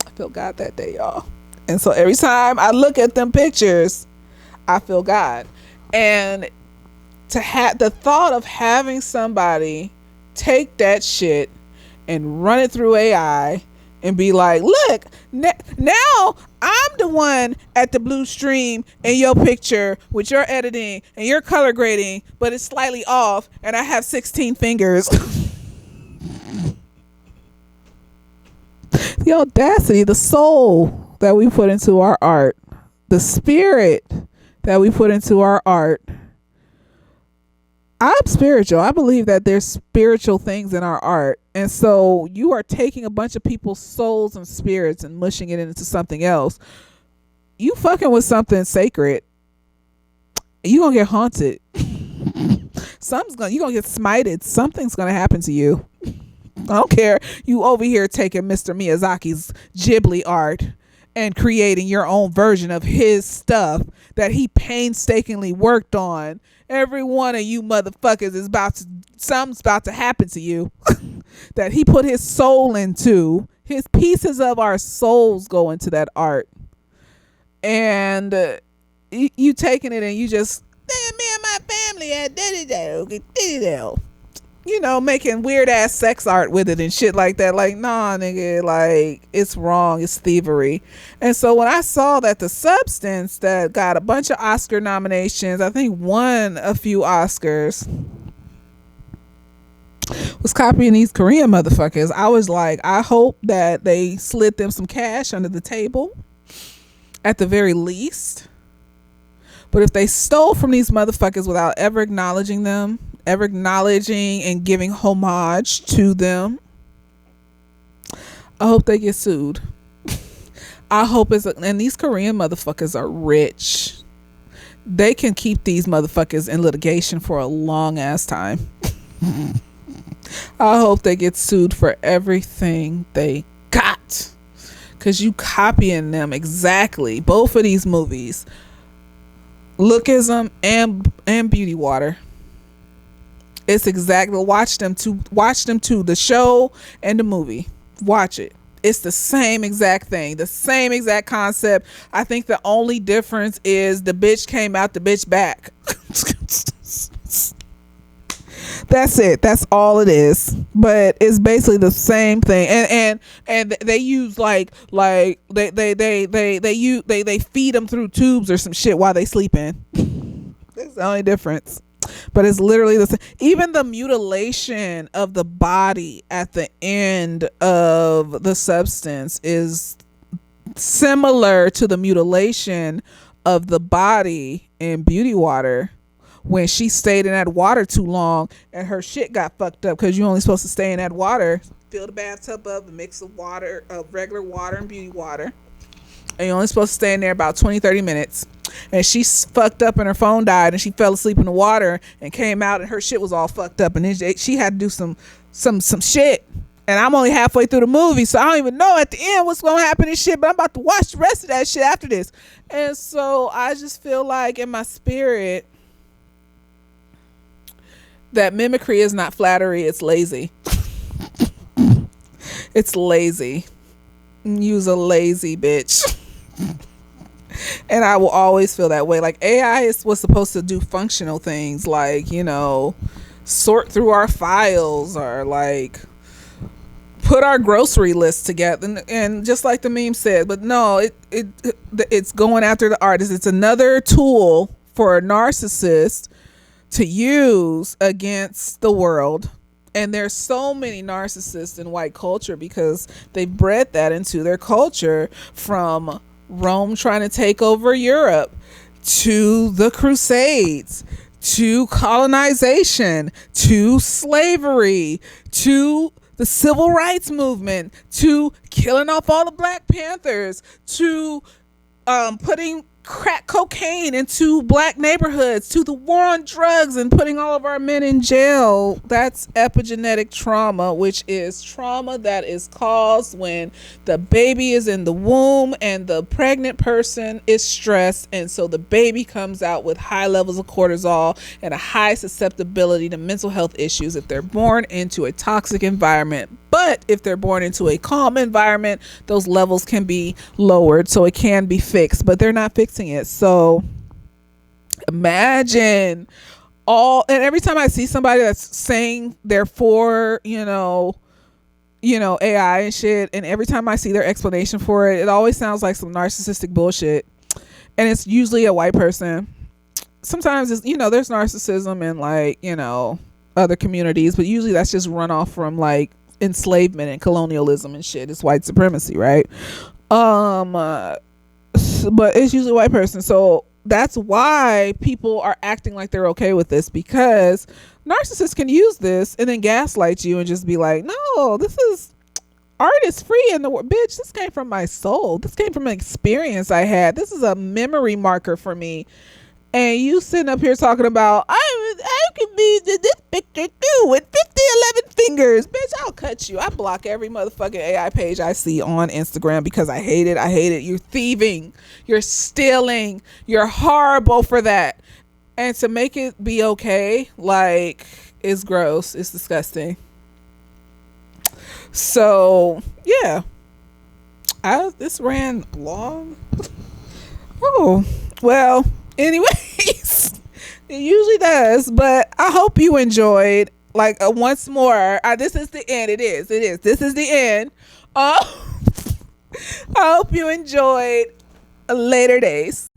I feel God that day, y'all. And so every time I look at them pictures, I feel God. And to have the thought of having somebody take that shit and run it through AI and be like, look, now I'm the one at the blue stream in your picture with your editing and your color grading, but it's slightly off and I have 16 fingers. The audacity, the soul that we put into our art, the spirit that we put into our art. I'm spiritual. I believe that there's spiritual things in our art. And so you are taking a bunch of people's souls and spirits and mushing it into something else. You fucking with something sacred. You gonna get haunted. You gonna get smited. Something's gonna happen to you. I don't care. You over here taking Mr. Miyazaki's Ghibli art and creating your own version of his stuff that he painstakingly worked on. Every one of you motherfuckers is something's about to happen to you that he put his soul into. His pieces of our souls go into that art. And you taking it and you just, me and my family at diddy-do, you know, making weird ass sex art with it and shit like that. Like, nah, nigga, like, it's wrong. It's thievery. And so when I saw that the Substance that got a bunch of Oscar nominations, I think won a few Oscars, was copying these Korean motherfuckers, I was like, I hope that they slid them some cash under the table at the very least. But if they stole from these motherfuckers without ever acknowledging them, ever acknowledging and giving homage to them, I hope they get sued. I hope and these Korean motherfuckers are rich. They can keep these motherfuckers in litigation for a long ass time. I hope they get sued for everything they got. Cause you copying them exactly. Both of these movies, Lookism and Beauty Water. It's exactly, watch them too, the show and the movie. Watch it. It's the same exact thing, the same exact concept. I think the only difference is the bitch came out the bitch back. That's it. That's all it is. But it's basically the same thing. And they use they feed them through tubes or some shit while they sleeping. That's the only difference. But it's literally the same. Even the mutilation of the body at the end of the Substance is similar to the mutilation of the body in Beauty Water, when she stayed in that water too long and her shit got fucked up, because you're only supposed to stay in that water. Fill the bathtub up, a mix of water, of regular water and beauty water, and you're only supposed to stay in there about 20-30 minutes. And she fucked up and her phone died and she fell asleep in the water and came out and her shit was all fucked up, and then she had to do some shit. And I'm only halfway through the movie, so I don't even know at the end what's gonna happen and shit, but I'm about to watch the rest of that shit after this. And so I just feel like in my spirit that mimicry is not flattery, it's lazy. It's lazy. Use a lazy bitch. And I will always feel that way. Like, AI was supposed to do functional things, like, you know, sort through our files, or like put our grocery list together, and just like the meme said. But no, it's going after the artist. It's another tool for a narcissist to use against the world, And there's so many narcissists in white culture because they bred that into their culture, from Rome trying to take over Europe, to the Crusades, to colonization, to slavery, to the civil rights movement, to killing off all the Black Panthers, to putting crack cocaine into Black neighborhoods, to the war on drugs and putting all of our men in jail. That's epigenetic trauma, which is trauma that is caused when the baby is in the womb and the pregnant person is stressed, and so the baby comes out with high levels of cortisol and a high susceptibility to mental health issues if they're born into a toxic environment. But if they're born into a calm environment, those levels can be lowered, so it can be fixed, but they're not fixing it. So imagine and every time I see somebody that's saying they're for, AI and shit, and every time I see their explanation for it, it always sounds like some narcissistic bullshit. And it's usually a white person. Sometimes it's, there's narcissism in other communities, but usually that's just run off from enslavement and colonialism and shit. It's white supremacy, right? But it's usually a white person. So that's why people are acting like they're okay with this, because narcissists can use this and then gaslight you and just be like, no, art is free in the world. Bitch, this came from my soul. This came from an experience I had. This is a memory marker for me. And you sitting up here talking about, I could be this picture too with 11 fingers. Bitch, I'll cut you. I block every motherfucking AI page I see on Instagram because I hate it. I hate it. You're thieving. You're stealing. You're horrible for that. And to make it be okay, it's gross. It's disgusting. So, yeah. This ran long. Oh, well. Anyways, it usually does, but I hope you enjoyed. Once more, this is the end. It is. This is the end. I hope you enjoyed. Later days.